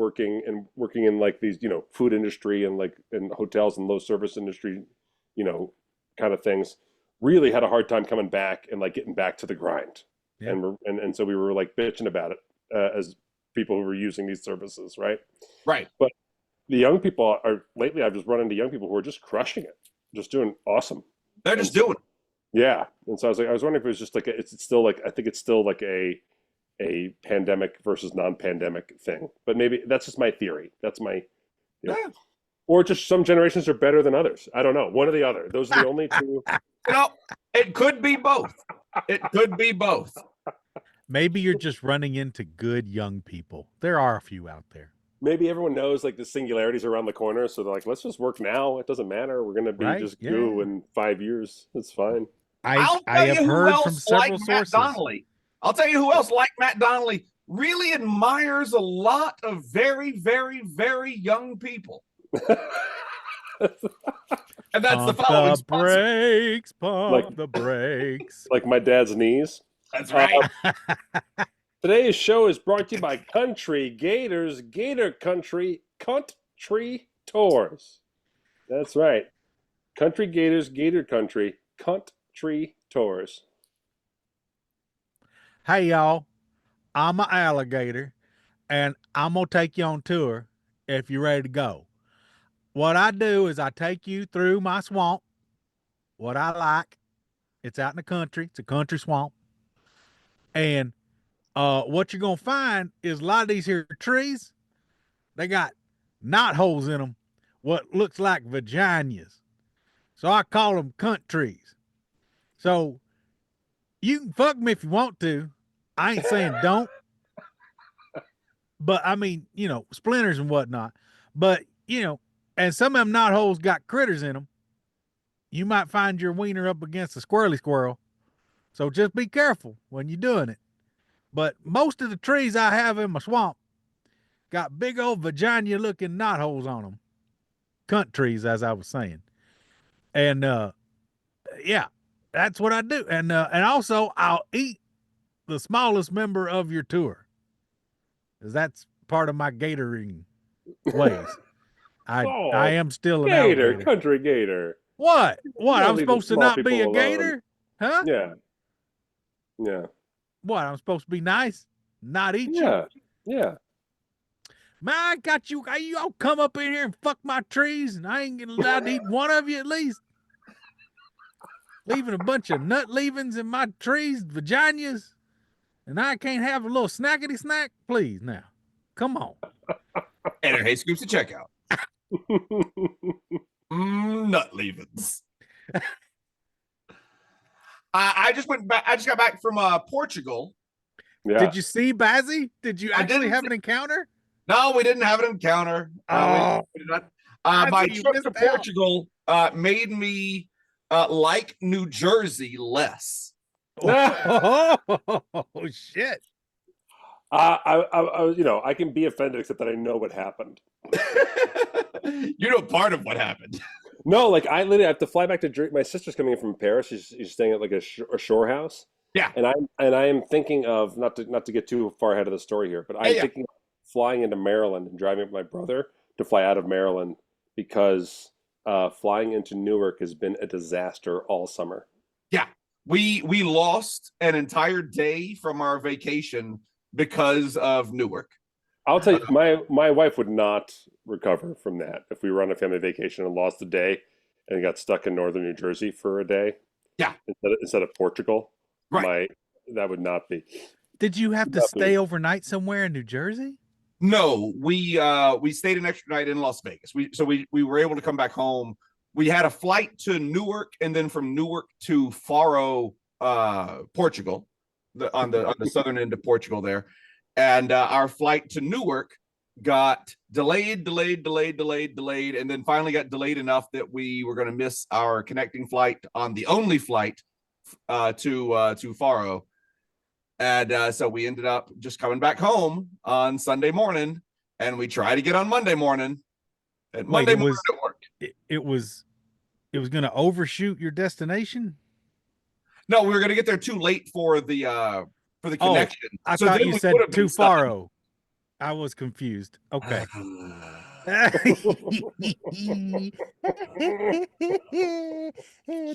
S3: working in like these, food industry and like in hotels and low service industry, kind of things, really had a hard time coming back and like getting back to the grind.
S1: Yeah.
S3: And so we were like bitching about it as people who were using these services, right?
S2: Right.
S3: But the young people lately I've just run into young people who are just crushing it, just doing awesome.
S2: They're just doing it.
S3: Yeah. And so I was wondering if it was just like it's still like I think it's still like a pandemic versus non-pandemic thing. But maybe that's just my theory. That's my
S2: Yeah.
S3: Or just some generations are better than others. I don't know. One or the other. Those are the only two.
S2: It could be both. It could be both.
S1: Maybe you're just running into good young people. There are a few out there.
S3: Maybe everyone knows like the singularities around the corner, so they're like, let's just work now. It doesn't matter. We're gonna be just goo in 5 years. It's fine.
S2: I'll
S1: I
S2: tell
S1: have
S2: you who
S1: heard
S2: else
S1: from several
S2: like Matt
S1: sources.
S2: Donnelly. I'll tell you who else like Matt Donnelly really admires a lot of very, very, very young people. And that's the
S1: Pump
S2: following
S1: the
S2: sponsor.
S1: brakes, pump
S3: Like-
S1: the brakes.
S3: Like my dad's knees.
S2: That's right.
S3: Today's show is brought to you by Country Gators, Gator Country Tours. That's right. Country Gators, Gator Country Tours.
S1: Hey y'all, I'm an alligator, and I'm gonna take you on tour if you're ready to go. What I do is I take you through my swamp. What I like, it's out in the country. It's a country swamp, and what you're gonna find is a lot of these here trees. They got knot holes in them, what looks like vaginas. So I call them cunt trees. So you can fuck me if you want to. I ain't saying don't. But I mean, splinters and whatnot. But, and some of them knot holes got critters in them. You might find your wiener up against a squirrely squirrel. So just be careful when you're doing it. But most of the trees I have in my swamp got big old vagina looking knot holes on them. Cunt trees, as I was saying. And yeah, that's what I do. And also I'll eat the smallest member of your tour, because that's part of my gatoring ways. I am still an
S3: Gator,
S1: alligator.
S3: Country Gator.
S1: What?
S3: don't
S1: I'm
S3: leave the
S1: supposed to
S3: small
S1: not be
S3: people
S1: a
S3: alone.
S1: gator? Huh?
S3: Yeah.
S1: What? I'm supposed to be nice, not eat you?
S3: Yeah.
S1: Man, I got you. Y'all come up in here and fuck my trees, and I ain't gonna allowed to eat one of you at least. Leaving a bunch of nut leavings in my trees, vaginas, and I can't have a little snackety snack? Please, now. Come on.
S2: And Hey Scoops to checkout. Nut leavings. I just went back. I just got back from Portugal.
S3: Yeah.
S1: Did you see Bazzy? Did you
S2: I
S1: actually
S2: didn't
S1: have
S2: see-
S1: an encounter?
S2: No, we didn't have an encounter.
S1: Oh.
S2: We did not.
S1: I
S2: My
S1: see you
S2: trip to
S1: missed out.
S2: Portugal made me like New Jersey less.
S1: Oh, shit.
S3: I can be offended except that I know what happened.
S2: You know part of what happened.
S3: No, like I literally have to fly back to Jersey. My sister's coming in from Paris. She's staying at like a shore I am thinking of not to get too far ahead of the story here, but I'm thinking of flying into Maryland and driving with my brother to fly out of Maryland because flying into Newark has been a disaster all summer.
S2: Yeah, we lost an entire day from our vacation because of Newark.
S3: I'll tell you, my wife would not recover from that if we were on a family vacation and lost a day and got stuck in northern New Jersey for a day.
S2: Yeah,
S3: instead of Portugal,
S2: right?
S3: That would not be.
S1: Did you have to stay overnight somewhere in New Jersey?
S2: No, we stayed an extra night in Las Vegas. We were able to come back home. We had a flight to Newark and then from Newark to Faro, Portugal, on the southern end of Portugal there. And our flight to Newark got delayed, and then finally got delayed enough that we were going to miss our connecting flight on the only flight to Faro. And so we ended up just coming back home on Sunday morning, and we tried to get on Monday morning. And Monday morning it worked.
S1: It was going to overshoot your destination?
S2: No, we were going to get there too late for the for the
S1: Oh,
S2: connection.
S1: I
S2: So
S1: thought
S2: then
S1: you
S2: we
S1: said
S2: would have been stuck.
S1: Tufaro. I was confused. Okay.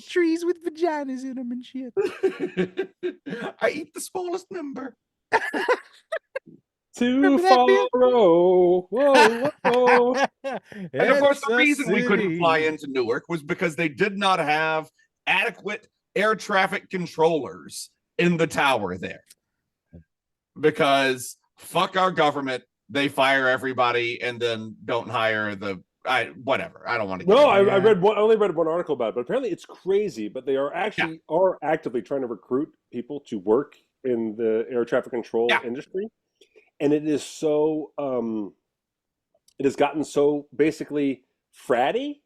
S1: Trees with vaginas in them and shit.
S2: I eat the smallest member.
S3: Too
S1: Remember that
S3: far.
S1: bit?
S3: Whoa, whoa.
S2: And of course, the
S1: It's a
S2: reason we couldn't fly
S1: city.
S2: into Newark was because they did not have adequate air traffic controllers in the tower there. Because fuck our government, they fire everybody and then don't hire whatever. I don't want to.
S3: No, I
S1: Yeah.
S3: only read one article about it, but apparently it's crazy. But they are actually are actively trying to recruit people to work in the air traffic control industry, and it is so it has gotten so basically fratty.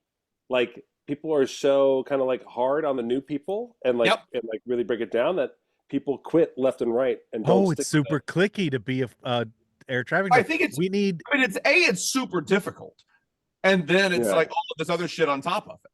S3: Like people are so kind of like hard on the new people and like really break it down that people quit left and right and don't.
S1: Oh, it's super clicky to be a air traffic.
S2: I think it's.
S1: We need.
S2: I mean, it's super difficult, and then it's like all of this other shit on top of it.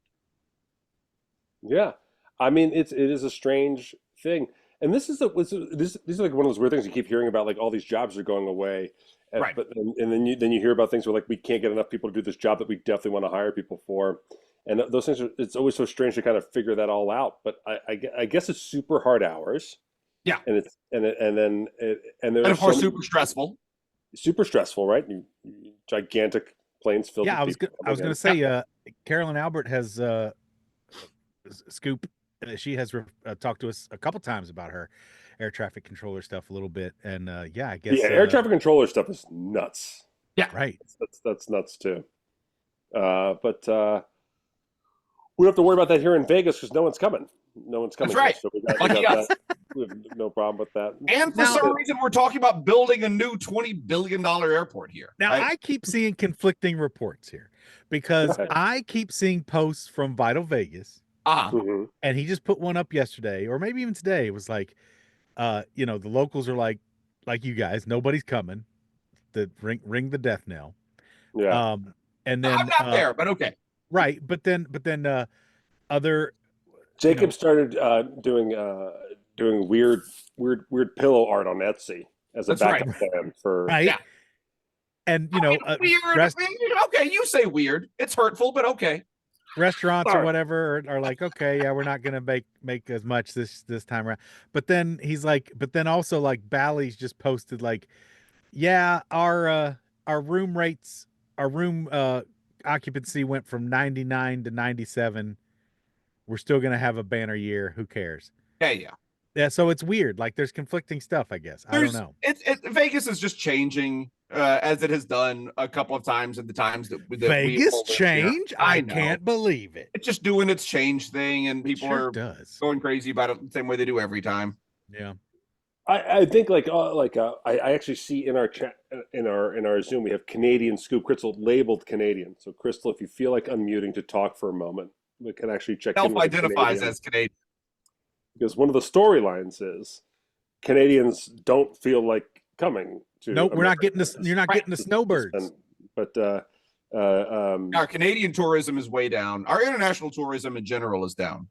S3: Yeah, I mean, it is a strange thing, and this is like one of those weird things you keep hearing about. Like all these jobs are going away,
S2: Right.
S3: But and then you hear about things where like we can't get enough people to do this job that we definitely want to hire people for, and those things it's always so strange to kind of figure that all out. But I guess it's super hard hours.
S2: Yeah,
S3: and then
S2: of course super stressful.
S3: Super stressful, right? Gigantic planes filled.
S1: Yeah,
S3: with
S1: I was going to say, Carolyn Albert has Scoop. She has talked to us a couple times about her air traffic controller stuff a little bit, and I guess
S3: air traffic controller stuff is nuts.
S1: Yeah, right.
S3: That's nuts too. But we don't have to worry about that here in Vegas because no one's coming. No one's coming.
S2: That's right.
S3: So we got that. We have no problem with that.
S2: And for some reason, we're talking about building a new $20 billion airport here.
S1: Now, I keep seeing conflicting reports here because I keep seeing posts from Vital Vegas. And he just put one up yesterday, or maybe even today. It was like, the locals are like you guys, nobody's coming. The ring the death knell.
S3: Yeah.
S2: And then I'm not there, but okay.
S1: Right, but then other.
S3: Jacob started doing weird pillow art on Etsy as a backup plan for.
S1: Right. Yeah. And
S2: weird. Okay, you say weird. It's hurtful, but okay.
S1: Restaurants or whatever are like, okay, yeah, we're not gonna make as much this time around. But then he's like, also like Bally's just posted like, yeah, our room rates, our room occupancy went from 99 to 97. We're still gonna have a banner year. Who cares? Yeah. So it's weird. Like there's conflicting stuff. I guess I don't know.
S2: Vegas is just changing as it has done a couple of times in the times that
S1: Vegas change. I can't believe it.
S2: It's just doing its change thing, and people are going crazy about it the same way they do every time.
S1: Yeah.
S3: I think I actually see in our chat in our Zoom we have Canadian Scoop Crystal labeled Canadian. So Crystal, if you feel like unmuting to talk for a moment, we can actually check.
S2: Self-identifies as Canadian.
S3: Because one of the storylines is Canadians don't feel like coming to.
S1: Nope, we're not getting this. You're not getting the snowbirds.
S3: But
S2: our Canadian tourism is way down. Our international tourism in general is down.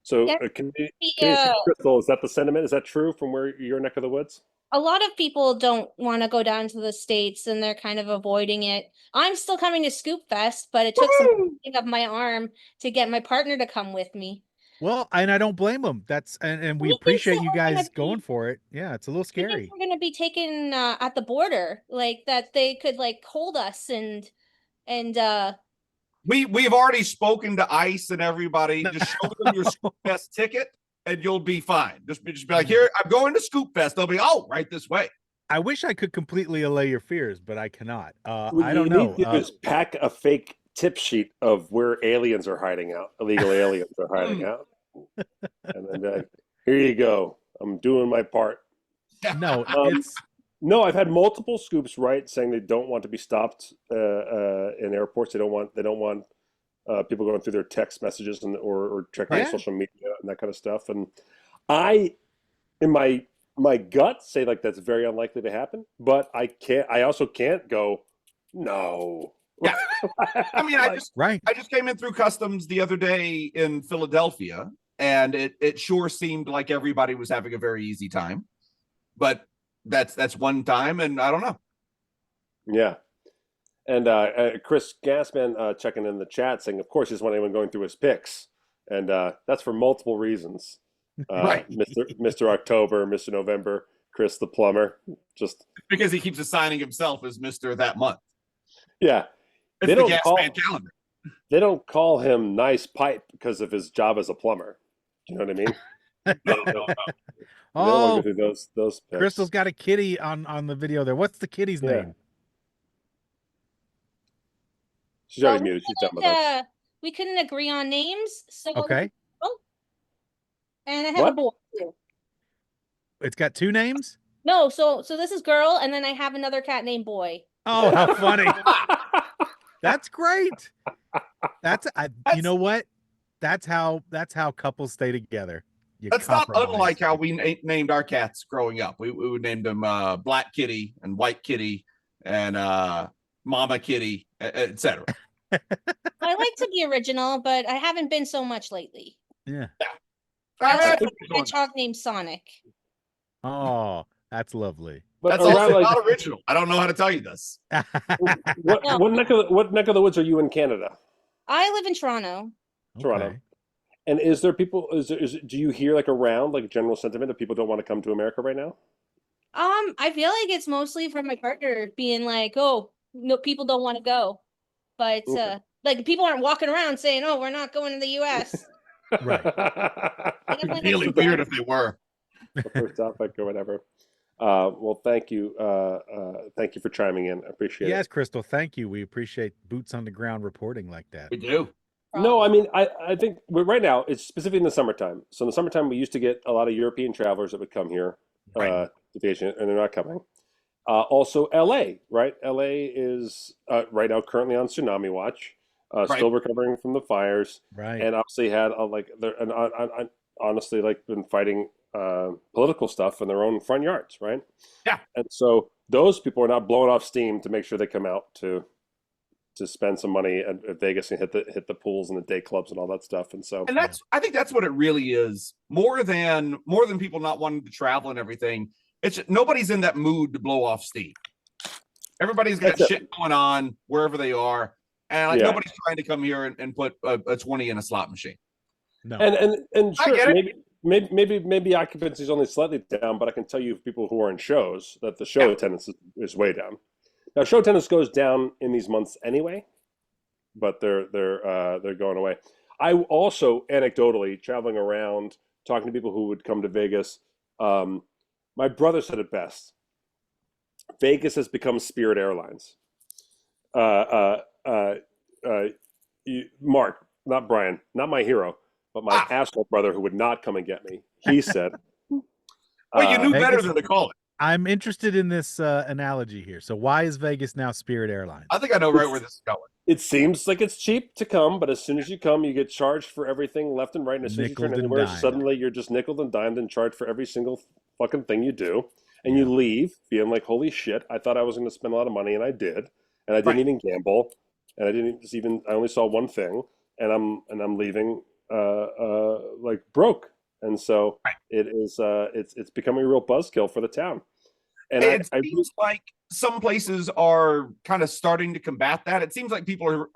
S3: So, Crystal, is that the sentiment? Is that true from where your neck of the woods?
S6: A lot of people don't want to go down to the States and they're kind of avoiding it. I'm still coming to Scoop Fest, but it took some of my arm to get my partner to come with me.
S1: Well, and I don't blame them. And we appreciate you guys going for it. Yeah, it's a little scary.
S6: We're going to be taken at the border, like that they could like hold us and
S2: we've already spoken to ICE and everybody. Just show them your Scoop Fest ticket and you'll be fine. Just be like, here, I'm going to Scoop Fest. They'll be, right this way.
S1: I wish I could completely allay your fears, but I cannot.
S3: I
S1: don't know.
S3: Just pack a fake tip sheet of where aliens are hiding out. Illegal aliens are hiding out. And then here you go. I'm doing my part.
S1: No,
S3: no. I've had multiple scoops saying they don't want to be stopped in airports. They don't want people going through their text messages or checking their social media and that kind of stuff. And I, in my gut, say like that's very unlikely to happen. But I also can't go no.
S2: Yeah, I mean, I just came in through customs the other day in Philadelphia, and it sure seemed like everybody was having a very easy time. but that's one time, and I don't know.
S3: Yeah. And Chris Gassman checking in the chat saying, of course, he doesn't want anyone going through his picks. And that's for multiple reasons.
S2: Right.
S3: Mr. October, Mr. November, Chris the plumber. Just
S2: Because he keeps assigning himself as Mr. that month.
S3: yeah.
S2: It's
S3: They
S2: the
S3: don't
S2: Gas
S3: call-
S2: Man calendar.
S3: They don't call him Nice Pipe because of his job as a plumber. Do you know what I mean?
S2: No.
S3: They don't
S1: Oh,
S3: go through those picks.
S1: Crystal's got a kitty on the video there. What's the kitty's
S3: Yeah.
S1: name?
S3: She's already
S6: Well,
S3: muted. She's done with us.
S6: we couldn't agree on names. So
S1: Okay.
S6: and I have a
S3: What?
S6: boy too.
S1: It's got two names?
S6: No, so this is girl, and then I have another cat named Boy.
S1: Oh, how funny. That's great. You know what? That's how couples stay together. You
S2: That's not
S1: compromise.
S2: unlike how we named our cats growing up. We would name them Black Kitty and White Kitty and Mama Kitty, etc.
S6: I like to be original, but I haven't been so much lately.
S1: Yeah.
S6: I
S2: That's
S6: have a hedgehog named Sonic.
S1: Oh, that's lovely.
S3: But
S2: also
S3: around, like,
S2: not original. I don't know how to tell you this.
S3: what neck of the woods are you in Canada?
S6: I live in Toronto.
S3: Toronto.
S1: Okay.
S3: And is there people? Do you hear like around like general sentiment that people don't want to come to America right now?
S6: I feel like it's mostly from my partner being like, "Oh, no, people don't want to go," but
S3: Okay.
S6: like people aren't walking around saying, "Oh, we're not going to the U.S."
S1: Right.
S6: Like, I'm
S2: It'd
S6: like,
S2: be really weird if they were.
S3: The first topic or whatever. Well, thank you. Thank you for chiming in. I appreciate
S1: Yes, Crystal, thank you. We appreciate boots on the ground reporting like that.
S2: We do.
S3: it. No, I mean, I think right now it's specifically in the summertime. So in the summertime, we used to get a lot of European travelers that would come here
S2: Right.
S3: to vacation, and they're not coming. Also, LA, right? LA is right now currently on tsunami watch, still recovering from the fires,
S1: Right.
S3: and obviously had honestly like been fighting political stuff in their own front yards, right?
S2: Yeah.
S3: And so those people are not blowing off steam to make sure they come out to spend some money at Vegas and hit the pools and the day clubs and all that stuff. And so
S2: And I think that's what it really is. More than people not wanting to travel and everything. It's nobody's in that mood to blow off steam. Everybody's got
S3: That's it.
S2: shit going on wherever they are, and like
S3: Yeah.
S2: nobody's trying to come here and put a 20 in a slot machine.
S1: No.
S3: and
S2: I get
S3: sure,
S2: it.
S3: maybe occupancy is only slightly down, but I can tell you people who are in shows that the show attendance is way down. Now show attendance goes down in these months anyway, but they're going away. I also anecdotally traveling around talking to people who would come to Vegas. My brother said it best. Vegas has become Spirit Airlines. Mark, not Brian, not my hero, but my asshole brother who would not come and get me. He said,
S2: Well, you knew better
S1: Vegas-
S2: than to call it.
S1: I'm interested in this analogy here. So why is Vegas now Spirit Airlines?
S2: I think I know right where this is going.
S3: it seems like it's cheap to come, but as soon as you come, you get charged for everything left and right. And as soon as you turn
S1: Nickeled and
S3: anywhere,
S1: dimed.
S3: suddenly you're just nickeled and dimed and charged for every single fucking thing you do. And you leave feeling like, holy shit, I thought I was going to spend a lot of money, and I did. And I didn't
S2: Right.
S3: even gamble. And I only saw one thing, and I'm leaving like broke. And so
S2: Right.
S3: it is it's becoming a real buzzkill for the town. And
S2: It
S3: I
S2: seems like some places are kind of starting to combat that. It seems like people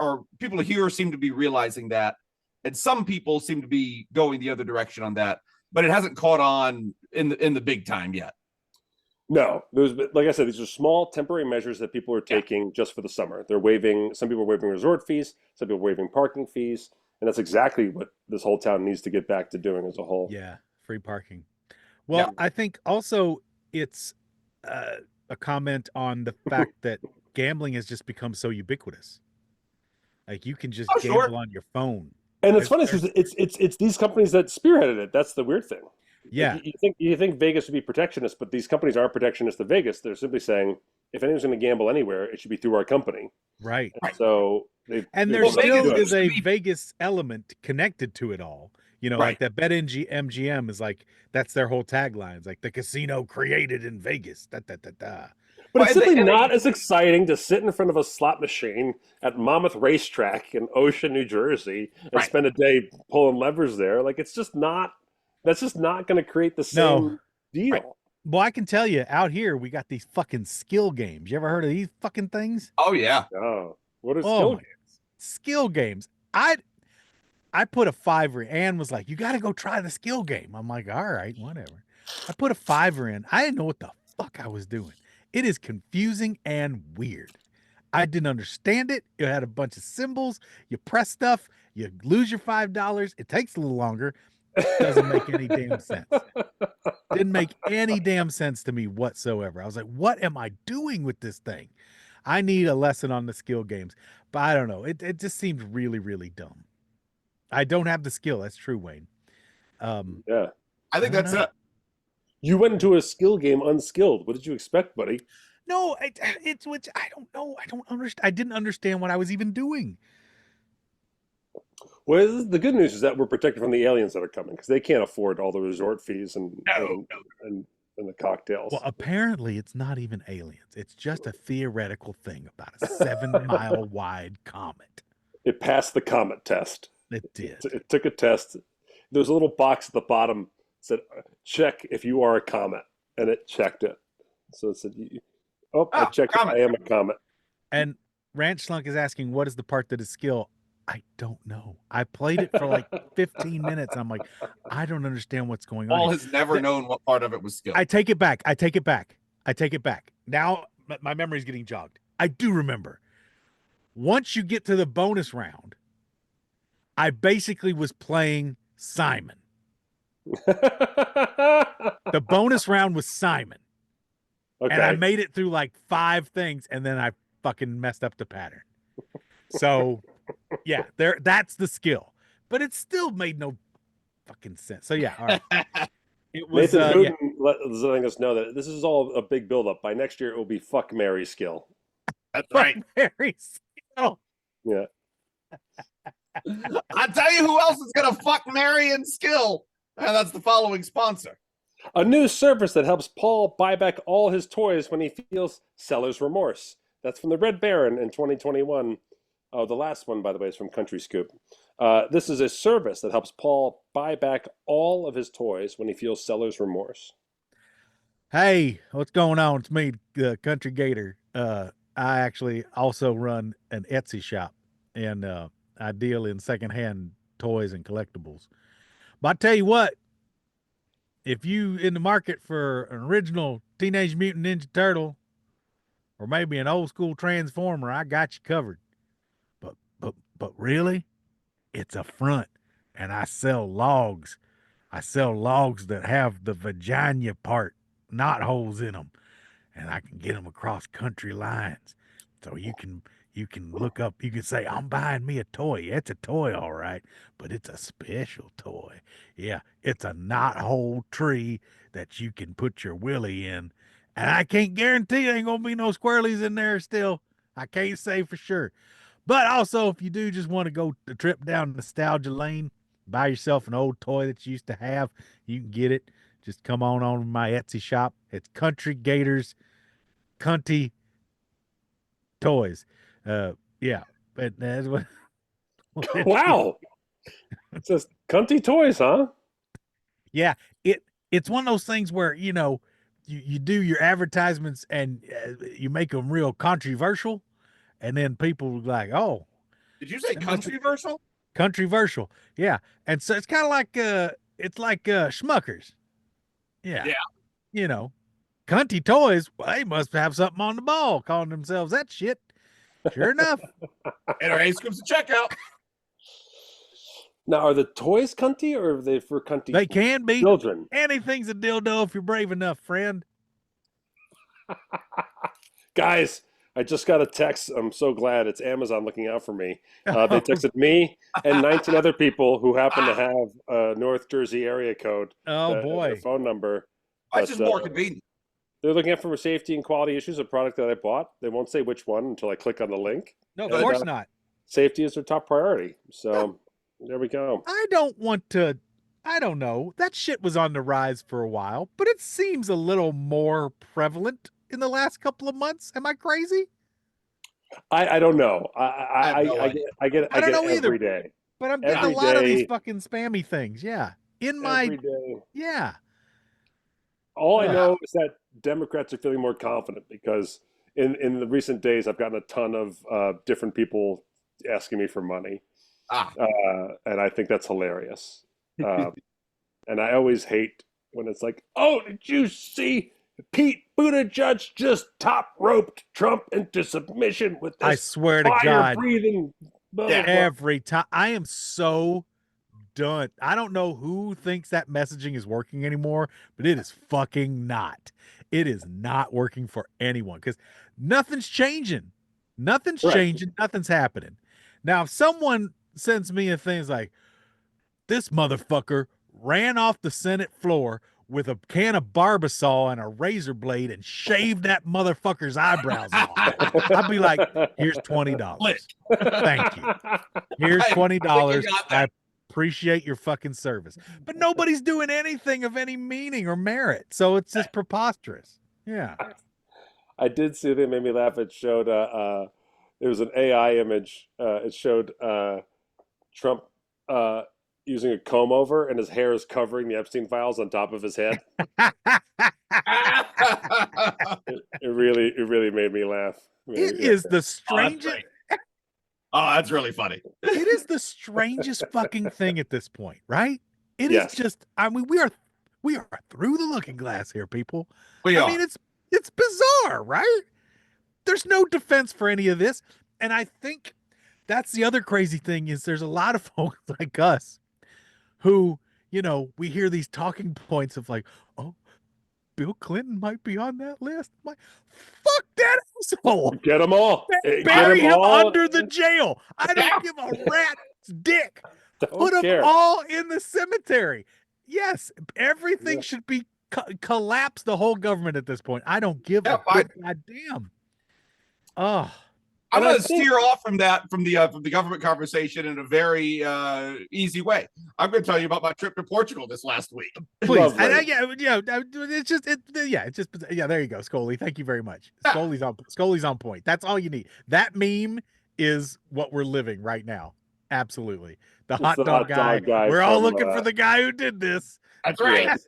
S2: here seem to be realizing that, and some people seem to be going the other direction on that. But it hasn't caught on in the big time yet.
S3: No, like I said, these are small temporary measures that people are taking just for the summer. Some people are waiving resort fees, some people are waiving parking fees, and that's exactly what this whole town needs to get back to doing as a whole.
S1: Yeah, free parking. Well, I think also it's a comment on the fact that gambling has just become so ubiquitous. Like you can just
S2: Oh,
S1: gamble
S2: sure.
S1: on your phone.
S3: And it's funny because it's these companies that spearheaded it. That's the weird thing.
S1: Yeah,
S3: You think Vegas would be protectionist, but these companies aren't protectionist to Vegas. They're simply saying if anyone's going to gamble anywhere, it should be through our company.
S1: right.
S3: And so
S1: And there
S2: Well,
S1: still
S2: Vegas
S1: is a
S2: used to be-
S1: Vegas element connected to it all. You know, like
S2: Right.
S1: that BetMGM is like that's their whole tagline. It's like the casino created in Vegas. Da, da, da, da.
S3: But
S2: Well,
S3: it's
S2: and they-
S3: simply
S2: and they-
S3: not as exciting to sit in front of a slot machine at Monmouth Racetrack in Ocean, New Jersey, and
S2: Right.
S3: spend a day pulling levers there. Like it's just not. That's just not going to create the same
S1: No.
S3: deal.
S2: Right.
S1: Well, I can tell you, out here we got these fucking skill games. You ever heard of these fucking things?
S2: Oh yeah.
S3: Oh, what are
S1: Oh
S3: skill
S1: my- Skill games. I put a $5 in. Ann was like, "You got to go try the skill game." I'm like, "All right, whatever." I put a $5 in. I didn't know what the fuck I was doing. It is confusing and weird. I didn't understand it. It had a bunch of symbols. You press stuff, you lose your $5. It takes a little longer. Doesn't make any damn sense. Didn't make any damn sense to me whatsoever. I was like, what am I doing with this thing? I need a lesson on the skill games. But I don't know. It just seemed really, really dumb. I don't have the skill. That's true, Wayne.
S3: Yeah.
S2: I think
S1: I don't
S2: that's
S1: know.
S2: it.
S3: You went into a skill game unskilled. What did you expect, buddy?
S1: No, it's which I don't know. I don't understand. I didn't understand what I was even doing.
S3: Well, the good news is that we're protected from the aliens that are coming because they can't afford all the resort fees and the cocktails.
S1: Well, apparently it's not even aliens. It's just a theoretical thing about a 7-mile wide comet.
S3: It passed the comet test.
S1: It did.
S3: It took a test. There was a little box at the bottom that said, check if you are a comet. And it checked it. So it said, I checked
S2: comet.
S3: it. I am a comet.
S1: And Ranch Slunk is asking, what is the part that is skill? I don't know. I played it for like 15 minutes. I'm like, I don't understand what's going on.
S2: Paul
S1: here.
S2: has never known what part of it was skill.
S1: I take it back. I take it back. I take it back. Now my memory's getting jogged. I do remember. Once you get to the bonus round, I basically was playing Simon. The bonus round was Simon.
S3: Okay.
S1: And I made it through like 5 things and then I fucking messed up the pattern. So yeah, that's the skill. But it still made no fucking sense. So yeah, all right. It was
S3: Nathan
S1: yeah.
S3: Hooten is letting us know that this is all a big buildup. By next year, it will be fuck, marry, skill.
S2: That's right.
S1: Very skill.
S3: Yeah.
S2: I'll tell you who else is gonna fuck, marry, and skill. And that's the following sponsor.
S3: A new service that helps Paul buy back all his toys when he feels seller's remorse. That's from the Red Baron in 2021. Oh, the last one, by the way, is from Country Scoop. This is a service that helps Paul buy back all of his toys when he feels seller's remorse.
S1: Hey, what's going on? It's me, Country Gator. I actually also run an Etsy shop, and I deal in secondhand toys and collectibles. But I tell you what, if you in the market for an original Teenage Mutant Ninja Turtle, or maybe an old school Transformer, I got you covered. But really, it's a front, and I sell logs. I sell logs that have the vagina part, not holes in them, and I can get them across country lines. So you can look up, you can say, I'm buying me a toy. It's a toy, all right, but it's a special toy. Yeah, it's a knot hole tree that you can put your willy in. And I can't guarantee there ain't gonna be no squirrelies in there still. I can't say for sure. But also, if you do just want to go a trip down nostalgia lane, buy yourself an old toy that you used to have, you can get it. Just come on to my Etsy shop. It's Country Gators Cunty Toys. Yeah, but that's what.
S3: Wow. It says Cunty Toys, huh?
S1: Yeah, it's one of those things where you do your advertisements and you make them real controversial, and then people like, oh,
S2: Did you say countryversal?
S1: Countryversal, yeah. And so it's kind of like Schmuckers, yeah. Cunty Toys. Well, they must have something on the ball, calling themselves that shit. Sure enough.
S2: Enter Ace Scoops to checkout.
S3: Now, are the toys cunty or are they for cunty
S1: They can be.
S3: children?
S1: Anything's a dildo if you're brave enough, friend.
S3: Guys, I just got a text. I'm so glad it's Amazon looking out for me. They texted me and 19 other people who happen to have a North Jersey area code.
S1: Oh boy.
S3: Their phone number.
S2: That's just more convenient.
S3: They're looking out for safety and quality issues. A product that I bought. They won't say which one until I click on the link.
S1: No, of
S3: And,
S1: course not.
S3: Safety is their top priority. So there we go.
S1: I don't know. That shit was on the rise for a while, but it seems a little more prevalent in the last couple of months. Am I crazy?
S3: I don't know.
S2: I
S3: get
S1: I don't know
S3: it
S1: either.
S3: every day.
S1: But I'm getting
S3: Every
S1: a lot of these
S3: day.
S1: fucking spammy things. Yeah. In my
S3: Every day.
S1: yeah.
S3: All I know is that Democrats are feeling more confident because in the recent days, I've gotten a ton of different people asking me for money.
S2: Ah.
S3: And I think that's hilarious. And I always hate when it's like, oh, did you see Pete Buttigieg just top roped Trump into submission with this
S1: I swear to
S3: fire
S1: God,
S3: breathing?
S1: every time. I am so done. I don't know who thinks that messaging is working anymore, but it is fucking not. It is not working for anyone because nothing's changing. Nothing's changing. Nothing's happening. Now, if someone sends me a thing like, this motherfucker ran off the Senate floor with a can of Barbasol and a razor blade and shaved that motherfucker's eyebrows off, I'd be like, here's $20. Thank you. Here's $20. I appreciate your fucking service. But nobody's doing anything of any meaning or merit. So it's just preposterous. Yeah.
S3: I did see that made me laugh. It showed it was an AI image. It showed Trump using a comb over, and his hair is covering the Epstein files on top of his head. It really made me laugh.
S1: It is the strangest.
S2: Oh, that's really funny.
S1: It is the strangest fucking thing at this point, right? It
S3: Yes.
S1: is just. I mean, we are through the looking glass here, people.
S2: We
S1: I
S2: are.
S1: mean, it's bizarre, right? There's no defense for any of this, and I think that's the other crazy thing is there's a lot of folks like us who, you know, we hear these talking points of like, oh, Bill Clinton might be on that list. Fuck that asshole.
S3: Get them all.
S1: Bury him under the jail. I don't give a rat's dick. Put them all in the cemetery. Yes, everything should be collapse the whole government at this point. I don't give a goddamn. Oh.
S2: I'm going to steer off from the government conversation in a very easy way. I'm going to tell you about my trip to Portugal this last week.
S1: Please, it's just there you go, Scully. Thank you very much. Scully's on point. That's all you need. That meme is what we're living right now. Absolutely, the hot dog guy. We're all looking for the guy who did this.
S2: That's right.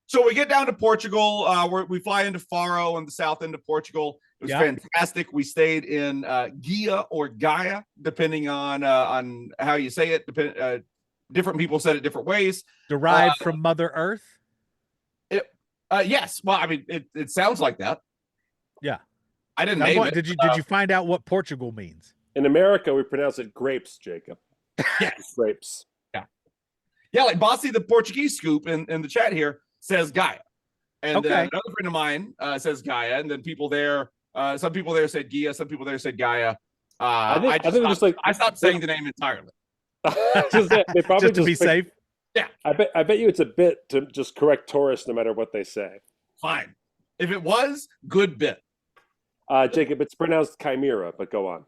S2: So we get down to Portugal. We fly into Faro on the south end of Portugal. It was fantastic. We stayed in Gaia or Gaia, depending on how you say it. Different people said it different ways.
S1: Derived from Mother Earth?
S2: Yes. Well, I mean, it sounds like that.
S1: Yeah.
S2: I didn't name it.
S1: Did you find out what Portugal means?
S3: In America, we pronounce it grapes, Jacob.
S2: Yes.
S3: Grapes.
S2: Yeah, like Bossy, the Portuguese scoop in the chat here, says Gaia. And another friend of mine says Gaia. And then people there, some people there said Gaia, some people there said Gaia. I stopped saying the name entirely.
S3: They probably
S1: just to be safe.
S2: Yeah.
S3: I bet you it's a bit to just correct tourists no matter what they say.
S2: Fine. If it was, good bit.
S3: Jacob, it's pronounced chimera, but go on.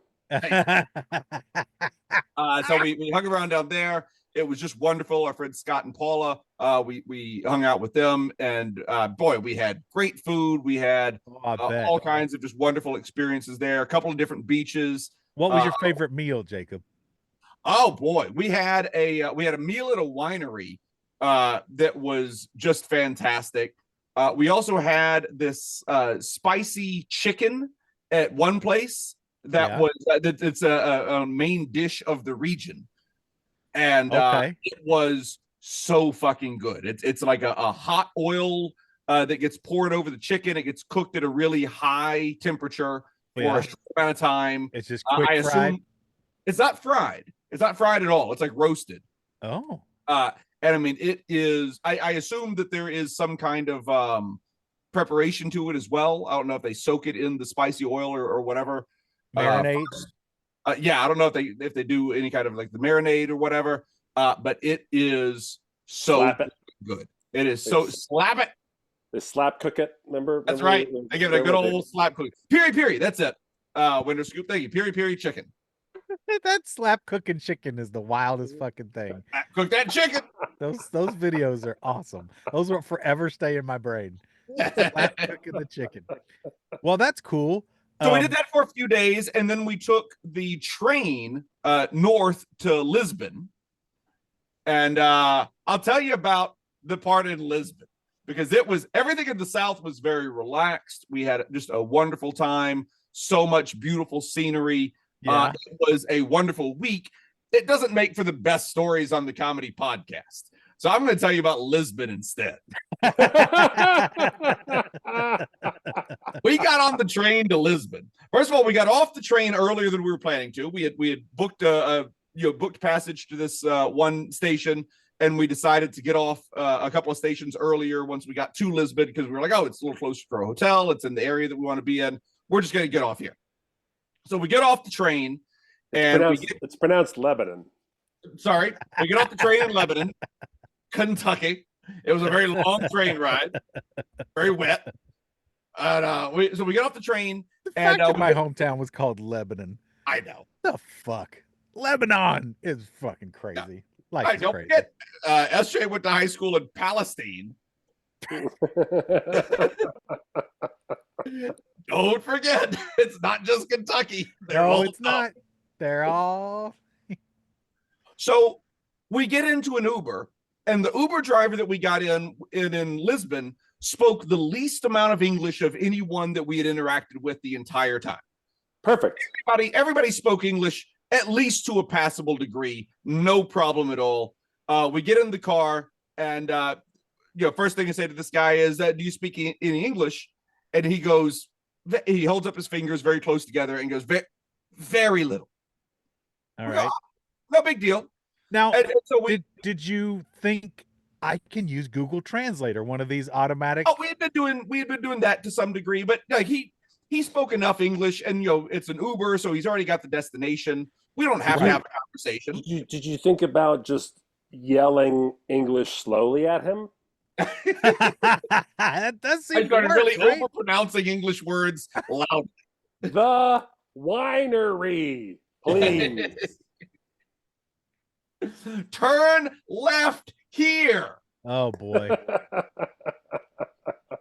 S2: So we hung around down there. It was just wonderful. Our friends Scott and Paula, we hung out with them, and boy, we had great food. We had all kinds of just wonderful experiences there. A couple of different beaches.
S1: What was your favorite meal, Jacob?
S2: Oh boy, we had a meal at a winery that was just fantastic. We also had this spicy chicken at one place that was it's a main dish of the region. And it was so fucking good. It's like a hot oil that gets poured over the chicken. It gets cooked at a really high temperature for a short amount of time.
S1: It's just quick fried.
S2: Assume it's not fried. It's not fried at all. It's like roasted.
S1: Oh.
S2: And I mean, it is. I assume that there is some kind of preparation to it as well. I don't know if they soak it in the spicy oil or whatever.
S1: Marinade.
S2: Yeah, I don't know if they do any kind of like the marinade or whatever, but it is so good. It is so slap it.
S3: They slap cook it. Remember?
S2: That's right. They give it a good old slap cook. Piri. That's it. Winter Scoop. Thank you. Piri chicken.
S1: That slap cooking chicken is the wildest fucking thing.
S2: Cook that chicken.
S1: Those videos are awesome. Those will forever stay in my brain. Slap cooking the chicken. Well, that's cool.
S2: So we did that for a few days, and then we took the train north to Lisbon. And I'll tell you about the part in Lisbon, because everything in the South was very relaxed. We had just a wonderful time, so much beautiful scenery.
S1: Yeah.
S2: It was a wonderful week. It doesn't make for the best stories on the comedy podcast. So I'm going to tell you about Lisbon instead. We got on the train to Lisbon. First of all, we got off the train earlier than we were planning to. We had booked booked passage to this one station, and we decided to get off a couple of stations earlier once we got to Lisbon, because we were like, oh, it's a little closer to our hotel. It's in the area that we want to be in. We're just going to get off here. So we get off the train, and
S3: it's pronounced Lebanon.
S2: Sorry, we get off the train in Lebanon, Kentucky. It was a very long train ride, very wet. And so we get off the train,
S1: The
S2: and
S1: fact that my hometown was called Lebanon.
S2: I know.
S1: The fuck, Lebanon is fucking crazy. Life
S2: All right,
S1: is
S2: don't
S1: crazy.
S2: forget, SJ went to high school in Palestine. Don't forget, it's not just Kentucky. They're
S1: No,
S2: all
S1: it's not. They're all.
S2: So we get into an Uber, and the Uber driver that we got in Lisbon spoke the least amount of English of anyone that we had interacted with the entire time.
S3: Perfect.
S2: Everybody spoke English at least to a passable degree, no problem at all. We get in the car, and first thing I say to this guy is, "Do you speak any English?" And he goes, he holds up his fingers very close together and goes, very little.
S1: All right.
S2: No big deal.
S1: Now,
S2: And so
S1: did you think I can use Google Translate or one of these automatic?
S2: we had been doing that to some degree, but he spoke enough English, and it's an Uber, so he's already got the destination. We don't have to have a conversation.
S3: Did you think about just yelling English slowly at him?
S1: That does seem
S2: I started
S1: to work,
S2: really
S1: right?
S2: overpronouncing English words loud.
S3: The winery, please.
S2: Turn left here.
S1: Oh boy.
S2: But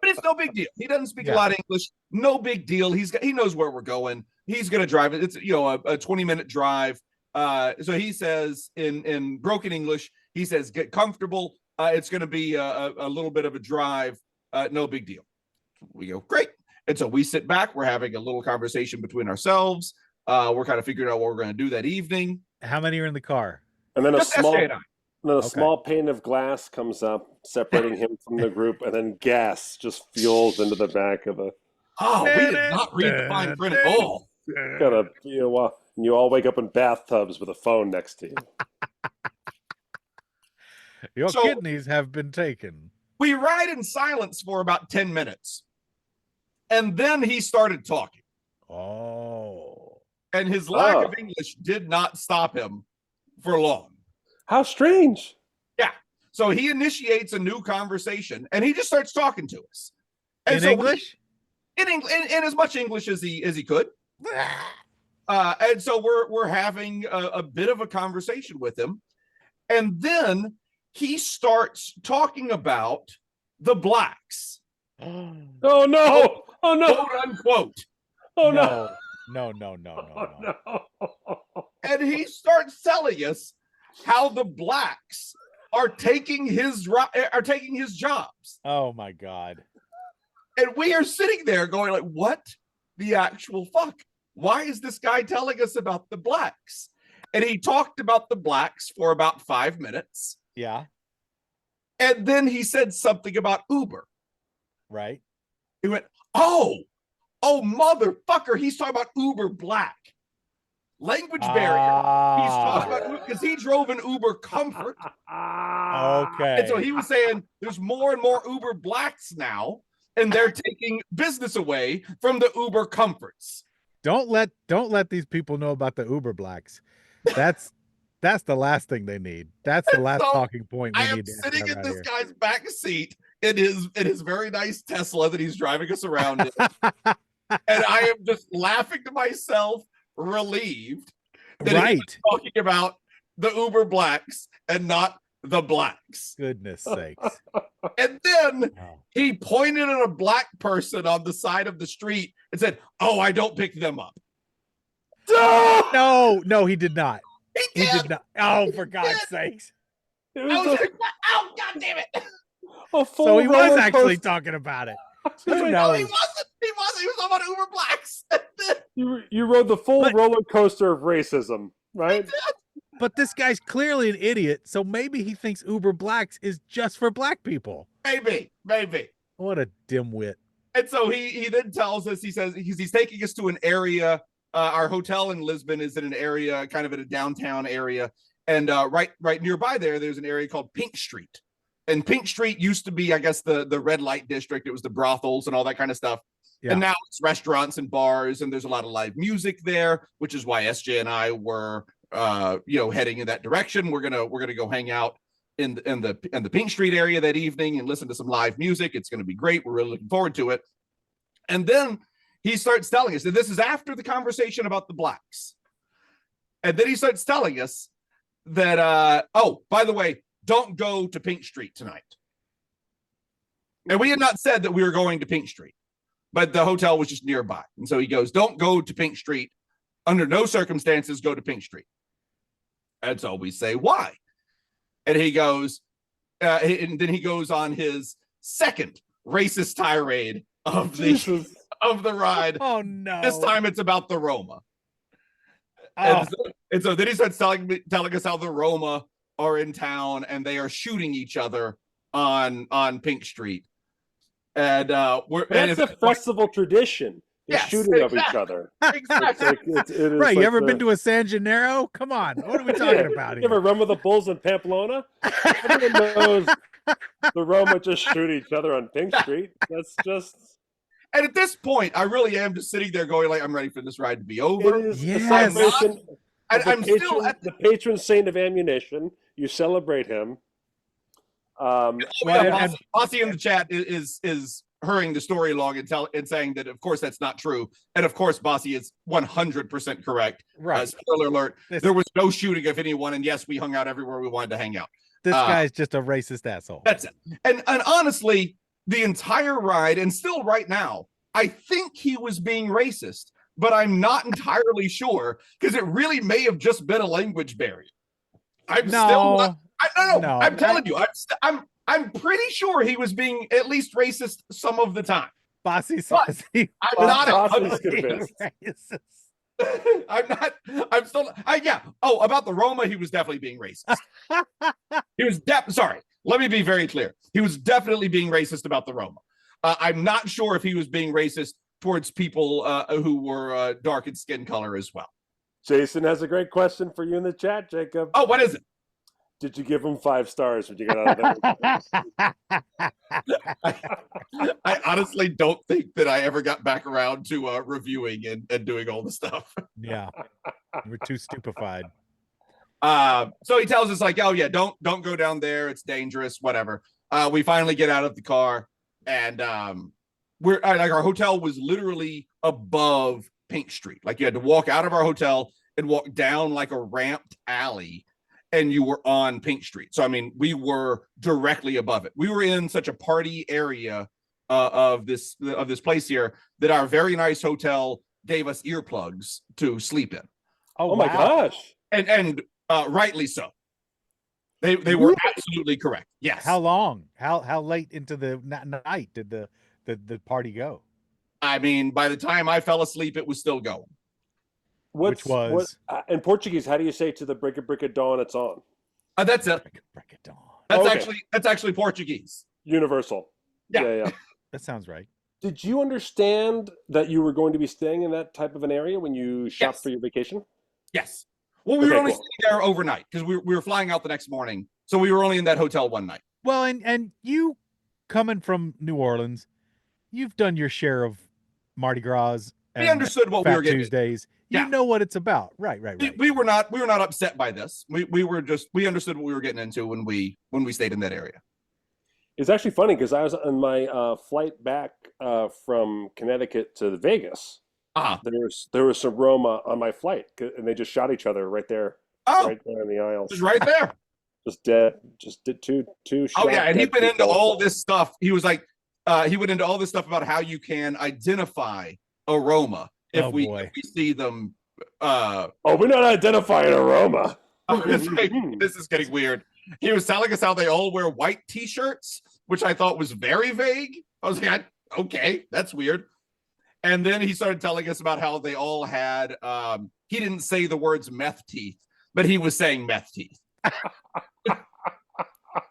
S2: it's no big deal. He doesn't speak a
S1: Yeah.
S2: lot of English. No big deal. He knows where we're going. He's going to drive it. It's a 20-minute drive. So he says in broken English, he says, "Get comfortable. It's going to be a little bit of a drive. No big deal." We go, great. And so we sit back. We're having a little conversation between ourselves. We're kind of figuring out what we're going to do that evening.
S1: How many are in the car?
S3: And then a
S2: Just SJ and I.
S1: Okay.
S3: small pane of glass comes up, separating him from the group, and then gas just fuels into the back of the.
S2: Oh, we did not read the fine print at all.
S3: You all wake up in bathtubs with a phone next to you.
S1: Your
S2: So-
S1: kidneys have been taken.
S2: We ride in silence for about 10 minutes. And then he started talking.
S1: Oh.
S2: And his lack of English did not stop him for long.
S3: How strange.
S2: So he initiates a new conversation, and he just starts talking to us. And
S1: In
S2: so
S1: English?
S2: in as much English as he could. And so we're having a bit of a conversation with him. And then he starts talking about the blacks,
S3: Oh no! Oh no!
S2: quote unquote.
S3: Oh no!
S1: No.
S3: No!
S2: And he starts telling us how the blacks are taking his jobs.
S1: Oh my God.
S2: And we are sitting there going like, what the actual fuck? Why is this guy telling us about the blacks? And he talked about the blacks for about 5 minutes.
S1: Yeah.
S2: And then he said something about Uber.
S1: Right.
S2: He went, oh, motherfucker. He's talking about Uber Black. Language barrier. He's talking about, because he drove an Uber Comfort.
S1: Okay.
S2: And so he was saying there's more and more Uber Blacks now, and they're taking business away from the Uber Comforts.
S1: Don't let these people know about the Uber blacks. That's the last thing they need. That's the last
S2: So,
S1: talking point we
S2: I am
S1: need to
S2: sitting
S1: have
S2: in
S1: out
S2: this
S1: here.
S2: guy's back seat in his very nice Tesla that he's driving us around in. And I am just laughing to myself, relieved that
S1: Right.
S2: he's talking about the Uber Blacks and not the blacks.
S1: Goodness sakes.
S2: And then
S1: Oh.
S2: he pointed at a black person on the side of the street and said, "Oh, I don't pick them up."
S1: No, he did not.
S2: He
S1: He
S2: did.
S1: did not. Oh, for God's sakes.
S3: It
S2: I
S3: was
S2: was
S3: the,
S2: like, "Oh, God damn it."
S3: A full
S1: So he was
S3: roller
S1: actually
S3: coaster.
S1: talking about it.
S3: Who
S1: Who
S2: No, he
S1: knows?
S2: wasn't. He wasn't. He was talking about Uber Blacks.
S3: You rode the full
S1: But-
S3: roller coaster of racism, right?
S1: But this guy's clearly an idiot, so maybe he thinks Uber Blacks is just for black people.
S2: Maybe.
S1: What a dimwit.
S2: And so he then tells us, he says he's taking us to an area. Our hotel in Lisbon is in an area, kind of in a downtown area. And right nearby there's an area called Pink Street. And Pink Street used to be, I guess, the red light district. It was the brothels and all that kind of stuff.
S1: Yeah.
S2: And now it's restaurants and bars, and there's a lot of live music there, which is why SJ and I were heading in that direction. We're gonna go hang out in the Pink Street area that evening and listen to some live music. It's gonna be great. We're really looking forward to it. And then he starts telling us, and this is after the conversation about the blacks. And then he starts telling us that oh, by the way, don't go to Pink Street tonight. And we had not said that we were going to Pink Street, but the hotel was just nearby. And so he goes, don't go to Pink Street. Under no circumstances, go to Pink Street. And so we say, why? And he goes, and then he goes on his second racist tirade of the ride.
S1: Oh no.
S2: This time it's about the Roma.
S1: Oh,
S2: And so then he starts telling us how the Roma are in town and they are shooting each other on Pink Street. And
S3: That's a festival tradition. The
S2: Yes,
S3: shooting of each
S2: exactly.
S3: other.
S2: Exactly.
S3: It is
S1: right. You
S3: like
S1: ever
S3: the-
S1: been to a San Gennaro? Come on. What are we talking about
S3: You ever
S1: here?
S3: run with the Bulls in Pamplona? Everyone knows the Roma just shoot each other on Pink Street. That's just.
S2: And at this point, I really am just sitting there going, like, I'm ready for this ride to be over.
S3: It is
S1: Yes.
S3: a celebration.
S2: And
S3: of the
S2: I'm still at
S3: the patron saint of ammunition. You celebrate him.
S1: Well,
S2: Bossy in the chat is hurrying the story along and saying that, of course, that's not true. And of course, Bossy is 100% correct.
S1: Right.
S2: Spoiler alert:
S1: This-
S2: there was no shooting of anyone, and yes, we hung out everywhere we wanted to hang out.
S1: This guy's just a racist asshole.
S2: That's it. And honestly, the entire ride, and still right now, I think he was being racist, but I'm not entirely sure because it really may have just been a language barrier. I'm still not.
S1: No,
S2: I'm telling you, I'm pretty sure he was being at least racist some of the time.
S1: Bossy
S2: But
S1: says he
S2: I'm not.
S3: Bossy's convinced.
S1: racist.
S2: I'm not. I'm still. Yeah. Oh, about the Roma, he was definitely being racist. He was sorry. Let me be very clear. He was definitely being racist about the Roma. I'm not sure if he was being racist towards people who were dark in skin color as well.
S3: Jason has a great question for you in the chat, Jacob.
S2: Oh, what is it?
S3: Did you give him 5 stars when you got out of there?
S2: I honestly don't think that I ever got back around to reviewing and doing all the stuff.
S1: Yeah. We're too stupefied.
S2: So he tells us like, oh yeah, don't go down there. It's dangerous, whatever. We finally get out of the car and we're like, our hotel was literally above Pink Street. Like you had to walk out of our hotel and walk down like a ramped alley and you were on Pink Street. So, I mean, we were directly above it. We were in such a party area of this place here that our very nice hotel gave us earplugs to sleep in.
S3: Oh my
S1: wow.
S3: gosh.
S2: And rightly so. They were absolutely correct. Yes.
S1: How long? How late into the night did the party go?
S2: I mean, by the time I fell asleep, it was still going.
S3: In Portuguese, how do you say to the break of dawn it's on?
S2: That's it.
S1: Break it dawn.
S2: That's actually Portuguese.
S3: Universal.
S2: Yeah.
S1: That sounds right.
S3: Did you understand that you were going to be staying in that type of an area when you shopped
S2: Yes.
S3: for your vacation?
S2: Yes. Well, we were
S3: Okay,
S2: only
S3: cool.
S2: staying there overnight because we were flying out the next morning, so we were only in that hotel one night.
S1: Well, and you coming from New Orleans, you've done your share of Mardi Gras
S2: We
S1: and
S2: understood what we
S1: Fat
S2: were getting.
S1: Tuesdays. You
S2: Yeah.
S1: know what it's about. Right.
S2: We were not upset by this. We understood what we were getting into when we stayed in that area.
S3: It's actually funny because I was on my flight back from Connecticut to Vegas.
S2: Ah.
S3: There was some Roma on my flight, and they just shot each other right there,
S2: Oh,
S3: right there in the aisles.
S2: just right there.
S3: Just dead. Just did two.
S2: Oh yeah, and he
S3: dead
S2: went into
S3: people.
S2: all this stuff. He was like, he went into all this stuff about how you can identify a Roma if
S1: Oh,
S2: we
S1: boy.
S2: see them.
S3: Oh, we're not identifying a Roma.
S2: This is getting weird. He was telling us how they all wear white T-shirts which I thought was very vague. I was like, okay, that's weird. And then he started telling us about how they all had, he didn't say the words meth teeth, but he was saying meth teeth.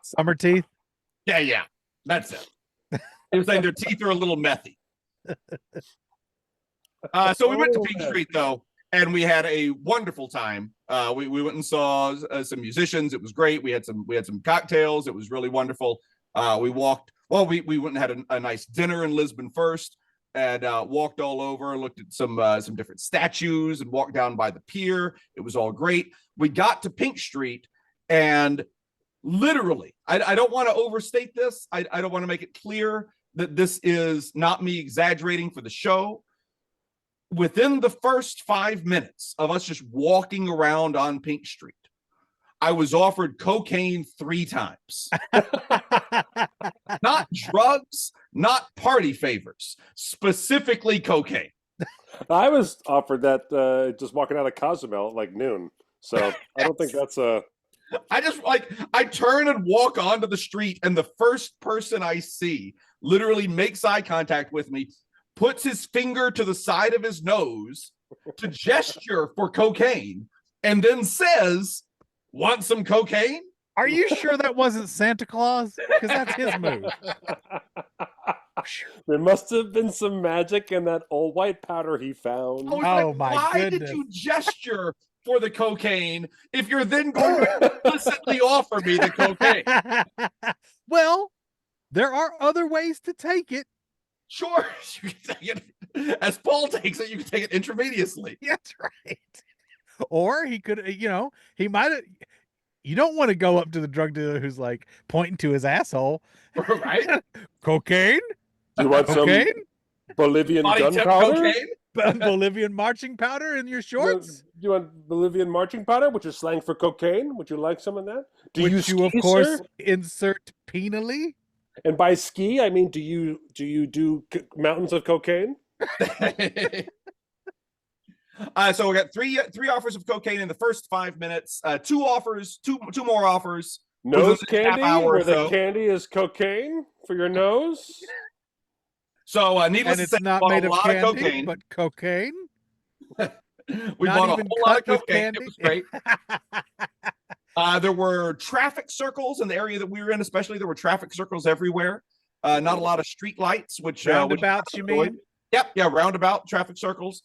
S1: Summer teeth.
S2: Yeah, that's it. He was saying their teeth are a little methy. So we went to Pink Street, though, and we had a wonderful time. We went and saw some musicians. It was great. We had some cocktails. It was really wonderful. We walked. Well, we went and had a nice dinner in Lisbon first, and walked all over, looked at some different statues, and walked down by the pier. It was all great. We got to Pink Street, and literally, I don't want to overstate this. I don't want to make it clear that this is not me exaggerating for the show. Within the first 5 minutes of us just walking around on Pink Street, I was offered cocaine 3 times. Not drugs, not party favors, specifically cocaine.
S3: I was offered that just walking out of Cozumel at like noon. So I don't think that's a.
S2: I turn and walk onto the street, and the first person I see literally makes eye contact with me, puts his finger to the side of his nose to gesture for cocaine, and then says, "Want some cocaine?"
S1: Are you sure that wasn't Santa Claus? Because that's his move.
S3: There must have been some magic in that old white powder he found.
S2: I was
S1: Oh,
S2: like,
S1: my
S2: why
S1: goodness.
S2: did you gesture for the cocaine if you're then going to explicitly offer me the cocaine?
S1: Well, there are other ways to take it.
S2: Sure, you can take it as Paul takes it. You can take it intravenously.
S1: That's right. Or he could, he might have. You don't want to go up to the drug dealer who's like pointing to his asshole.
S2: Right?
S1: Cocaine?
S3: Do you want some
S1: Cocaine?
S3: Bolivian
S2: Body temp
S3: gunpowder?
S2: cocaine?
S1: Bolivian marching powder in your shorts?
S3: Do you want Bolivian marching powder, which is slang for cocaine? Would you like some of that? Do
S1: Which
S3: you
S1: you,
S3: ski,
S1: of course,
S3: sir?
S1: insert penally?
S3: And by ski, I mean, do you do mountains of cocaine?
S2: So we got three offers of cocaine in the first 5 minutes. Two more offers.
S3: Nose
S2: within a half
S3: candy,
S2: hour or
S3: where the
S2: so.
S3: candy is cocaine for your nose?
S2: So needless
S1: And
S2: to
S1: it's
S2: say,
S1: not
S2: we bought
S1: made
S2: a
S1: of
S2: lot
S1: candy,
S2: of cocaine.
S1: but cocaine?
S2: We
S1: Not
S2: bought a
S1: even
S2: whole lot of
S1: cut with
S2: cocaine.
S1: candy?
S2: It was great. There were traffic circles in the area that we were in, especially. There were traffic circles everywhere. Not a lot of street lights, which
S1: Roundabouts, you mean?
S2: Yep, yeah, roundabout traffic circles.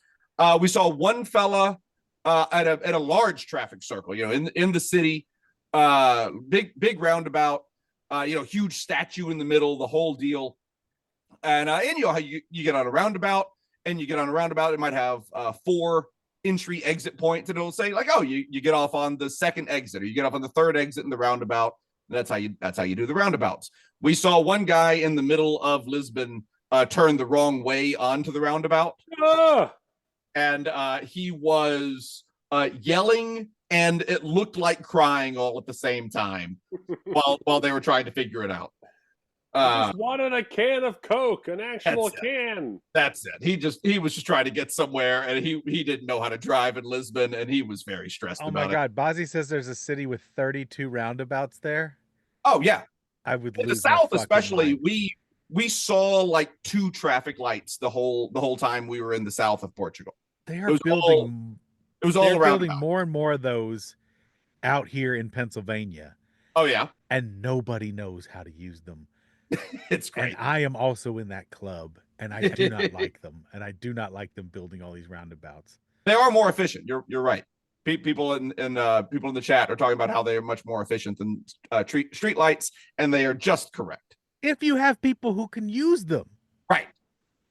S2: We saw one fella at a large traffic circle, in the city, big roundabout, huge statue in the middle, the whole deal. And you know how you get on a roundabout, and you get on a roundabout, it might have 4 entry exit points, and it'll say like, oh, you get off on the second exit, or you get off on the third exit in the roundabout. And that's how you do the roundabouts. We saw one guy in the middle of Lisbon turn the wrong way onto the roundabout.
S3: Ah!
S2: And he was yelling, and it looked like crying all at the same time while they were trying to figure it out.
S3: I just wanted a can of Coke, an actual
S2: That's it.
S3: can.
S2: That's it. He was just trying to get somewhere, and he didn't know how to drive in Lisbon, and he was very stressed
S1: Oh
S2: about
S1: my God. Bozzy says there's a city with 32 roundabouts there.
S2: it. Oh yeah,
S1: I would
S2: in the
S1: lose my
S2: South
S1: fucking
S2: especially,
S1: mind.
S2: we saw like 2 traffic lights the whole time we were in the south of Portugal.
S1: They
S2: It
S1: are
S2: was
S1: building.
S2: It was all
S1: They're
S2: around.
S1: building more and more of those out here in Pennsylvania,
S2: Oh yeah,
S1: and nobody knows how to use them.
S2: it's great.
S1: And I am also in that club, and I do not like them. And I do not like them building all these roundabouts.
S2: They are more efficient. You're right. People in people in the chat are talking about how they are much more efficient than street lights, and they are just correct.
S1: If you have people who can use them,
S2: Right.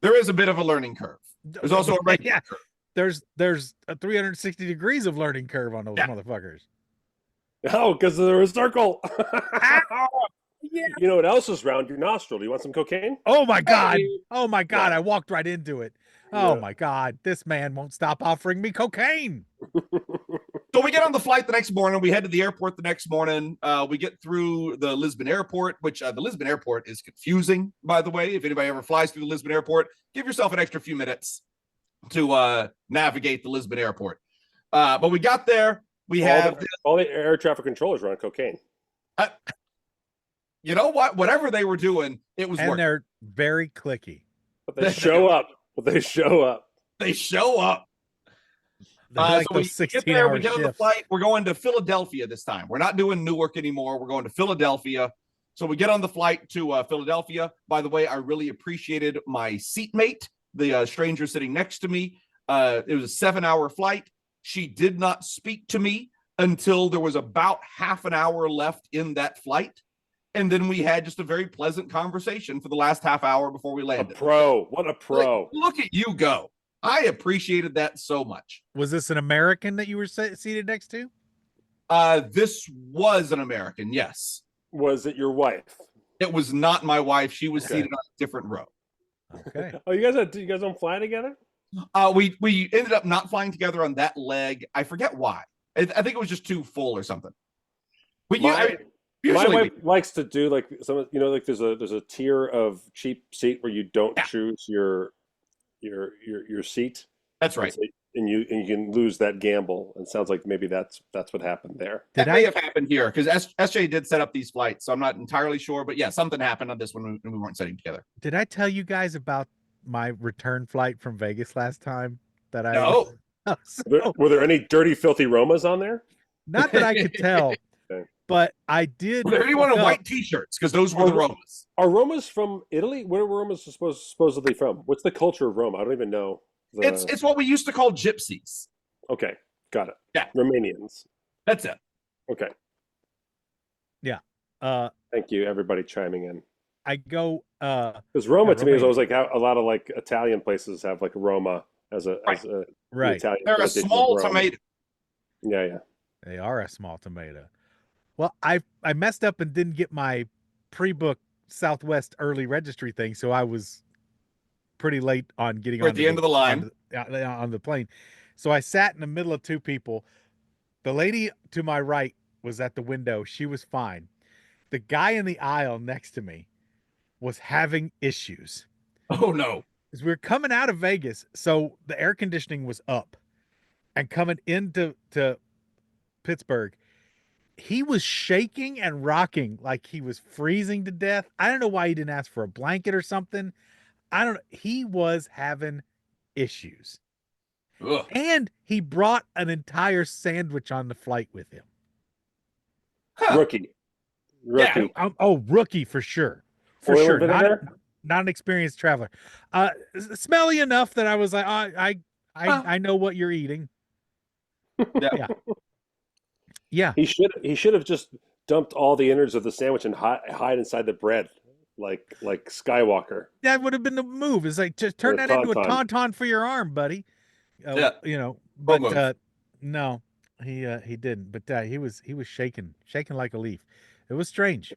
S2: There is a bit of a learning curve. There's also a regular
S1: yeah.
S2: curve.
S1: There's a 360 degrees of learning curve on those
S2: Yeah.
S1: motherfuckers.
S3: Oh, because they're a circle.
S1: Yeah.
S3: You know what else is round your nostril? Do you want some cocaine?
S1: Oh my God.
S3: Hey.
S1: Oh my God.
S3: Yeah.
S1: I walked right into it. Oh
S3: Yeah.
S1: my God. This man won't stop offering me cocaine.
S2: So we get on the flight the next morning. We head to the airport the next morning. We get through the Lisbon airport, which the Lisbon airport is confusing, by the way. If anybody ever flies through the Lisbon airport, give yourself an extra few minutes to navigate the Lisbon airport. But we got there. We have
S3: all the air traffic controllers are on cocaine.
S2: you know what? Whatever they were doing, it was
S1: And
S2: working.
S1: they're very clicky.
S3: But they show up.
S2: They show up.
S1: They're like
S2: so we
S1: those
S2: get there,
S1: 16-hour
S2: we get on the
S1: shifts.
S2: flight. We're going to Philadelphia this time. We're not doing Newark anymore. We're going to Philadelphia. So we get on the flight to Philadelphia. By the way, I really appreciated my seatmate, the stranger sitting next to me. It was a 7-hour flight. She did not speak to me until there was about half an hour left in that flight. And then we had just a very pleasant conversation for the last half hour before we
S3: A
S2: landed.
S3: pro. What a pro.
S2: Like, look at you go. I appreciated that so much.
S1: Was this an American that you were seated next to?
S2: This was an American, yes.
S3: Was it your wife?
S2: It was not my wife. She was
S3: Okay.
S2: seated on a different row.
S1: Okay.
S3: Oh, you guys don't fly together?
S2: We ended up not flying together on that leg. I forget why. I think it was just too full or something. But
S3: My
S2: usually
S3: wife likes to do like some, like there's a tier of cheap seat where you don't
S2: Yeah.
S3: choose your seat.
S2: that's right.
S3: And you can lose that gamble. And it sounds like maybe that's what happened there.
S1: Did
S2: That may
S1: I
S2: have happened here because SJ did set up these flights, so I'm not entirely sure. But yeah, something happened on this one when we weren't sitting together.
S1: did I tell you guys about my return flight from Vegas last time? That I
S2: No.
S3: Were there any dirty, filthy Romas on there?
S1: Not that I could tell,
S3: Okay.
S1: but I did.
S2: Was there anyone in
S1: fuck up.
S2: white T-shirts? Because those were the Romas.
S3: Are Romas from Italy? Where are Romas supposedly from? What's the culture of Roma? I don't even know.
S2: It's what we used to call gypsies.
S3: Okay, got it.
S2: Yeah.
S3: Romanians.
S2: That's it.
S3: Okay. Thank you, everybody chiming in.
S1: I go.
S3: Because Roma
S1: Yeah,
S3: to me is
S1: Romanian.
S3: always like how a lot of like Italian places have like Roma as a
S2: Right.
S3: as a
S1: Right.
S3: Italian.
S2: They're a
S3: pronunciation of
S2: small
S3: Rome.
S2: tomato.
S3: Yeah.
S1: They are a small tomato. Well, I messed up and didn't get my pre-book Southwest early registry thing, so I was pretty late on getting
S2: We're
S1: on
S2: at the end of the line.
S1: on the plane. So I sat in the middle of two people. The lady to my right was at the window. She was fine. The guy in the aisle next to me was having issues.
S2: Oh no.
S1: As we were coming out of Vegas, so the air conditioning was up, and coming into Pittsburgh, he was shaking and rocking like he was freezing to death. I don't know why he didn't ask for a blanket or something. I don't know. He was having issues.
S2: Ugh.
S1: And he brought an entire sandwich on the flight with him.
S2: Huh.
S3: Rookie.
S2: Yeah.
S1: Rookie for sure. For
S3: Oil
S1: sure.
S3: and vinegar?
S1: Not an experienced traveler. Smelly enough that I was like, I know what you're eating.
S2: Yeah.
S1: Yeah.
S3: He should have just dumped all the innards of the sandwich and hide inside the bread, like Skywalker.
S1: That would have been the move. It's like, just turn
S3: Or a
S1: that into a
S3: tauntaun.
S1: tauntaun for your arm, buddy.
S2: Yeah.
S1: But
S2: move.
S1: no, he didn't. But he was shaking like a leaf. It was strange.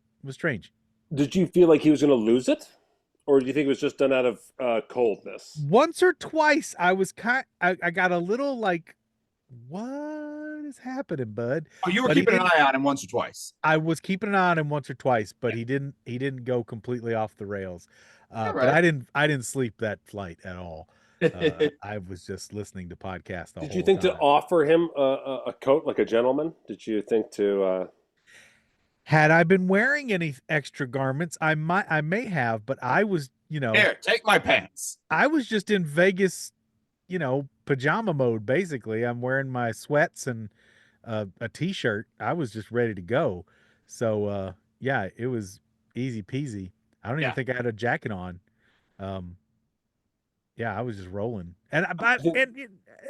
S3: Did you feel like he was going to lose it, or do you think it was just done out of coldness?
S1: Once or twice, I was I got a little like, what is happening, bud?
S2: Oh, you were
S1: But he
S2: keeping an
S1: didn't-
S2: eye on him once or twice.
S1: I was keeping an eye on him once or twice, but he didn't go completely off the rails. But
S2: right.
S1: I didn't sleep that flight at all. I was just listening to podcasts.
S3: Did you think to offer him a coat like a gentleman? Did you think to?
S1: Had I been wearing any extra garments, I may have, but I was,
S2: Here, take my pants.
S1: I was just in Vegas, pajama mode. Basically, I'm wearing my sweats and a t-shirt. I was just ready to go. So yeah, it was easy peasy. I don't even
S2: Yeah.
S1: think I had a jacket on. Yeah, I was just rolling, and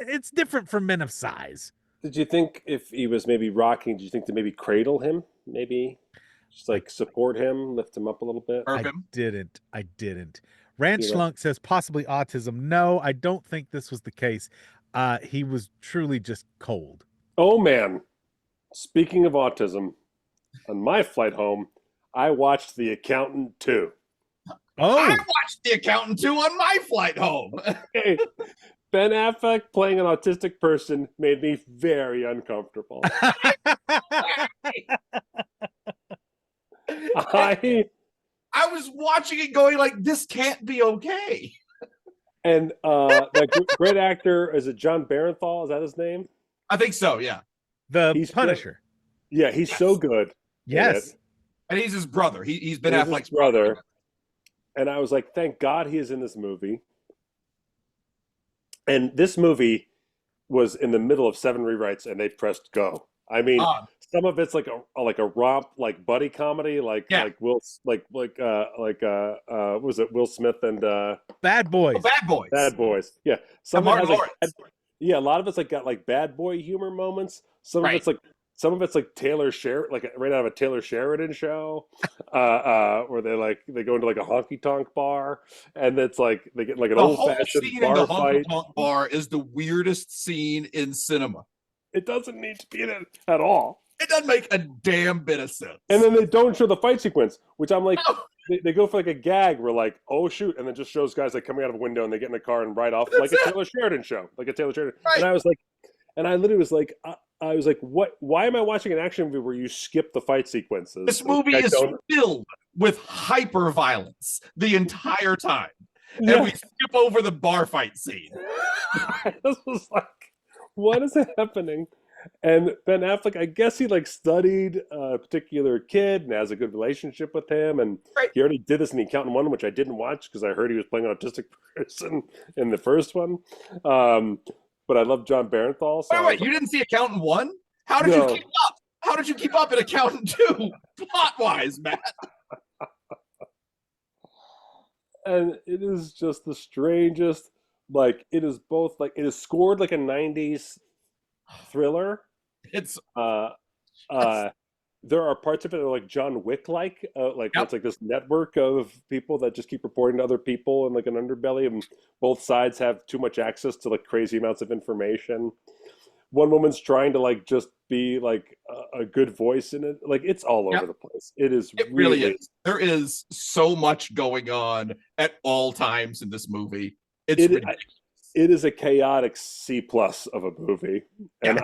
S1: it's different for men of size.
S3: Did you think if he was maybe rocking? Did you think to maybe cradle him? Maybe just like support him, lift him up a little bit.
S2: Burp
S1: I
S2: him.
S1: didn't. Ranch
S3: Yeah.
S1: Schlunk says possibly autism. No, I don't think this was the case. He was truly just cold.
S3: Oh man! Speaking of autism, on my flight home, I watched The Accountant 2.
S1: Oh,
S2: I watched The Accountant 2 on my flight home.
S3: Hey, Ben Affleck playing an autistic person made me very uncomfortable. I
S2: I was watching it going like, this can't be okay.
S3: and that great actor, is it John Barenthal? Is that his name?
S2: I think so, yeah.
S1: the
S3: He's
S1: Punisher.
S3: Yeah, he's so good. in
S1: Yes.
S3: it.
S2: And he's his brother. He's Ben
S3: He's his
S2: Affleck's
S3: brother. And I was like, thank God he is in this movie. And this movie was in the middle of 7 rewrites, and they've pressed go. I mean, some of it's like a romp, like buddy comedy, like Will, what was it, Will Smith and
S1: Bad Boys.
S2: Oh, Bad Boys.
S3: Bad Boys. Yeah, some of it has
S2: Martin
S3: like, a lot of it's like got like bad boy humor moments. Some of it's like Taylor Sheridan, like right out of a Taylor Sheridan show, where they go into like a honky tonk bar, and it's like they get like an old fashioned bar fight.
S2: The honky bar is the weirdest scene in cinema.
S3: It doesn't need to be in it at all.
S2: It doesn't make a damn bit of sense.
S3: And then they don't show the fight sequence, which I'm like, they go for like a gag where like, oh shoot, and then just shows guys like coming out of a window and they get in a car and ride off like a Taylor Sheridan show, like a Taylor Sheridan.
S2: Right.
S3: And I was like, and I literally was like, I was like, what? Why am I watching an action movie where you skip the fight sequences?
S2: This movie is filled with hyper violence the entire time, and we skip over the bar fight scene.
S3: This was like, what is happening? And Ben Affleck, I guess he like studied a particular kid and has a good relationship with him. And he already did this in The Accountant 1, which I didn't watch because I heard he was playing an autistic person in the first one. But I love John Barenthal. So
S2: wait, you didn't see Accountant 1? How did you keep up? How did you keep up in Accountant 2, plot-wise, Matt?
S3: And it is just the strangest. Like, it is both like it is scored like a 90s thriller.
S2: It's
S3: there are parts of it that are like John Wick it's like this network of people that just keep reporting to other people and like an underbelly, and both sides have too much access to like crazy amounts of information. One woman's trying to like just be like a good voice in it. Like, it's all over the place. It really
S2: is. There is so much going on at all times in this movie. It's ridiculous.
S3: It is a chaotic C+ of a movie. And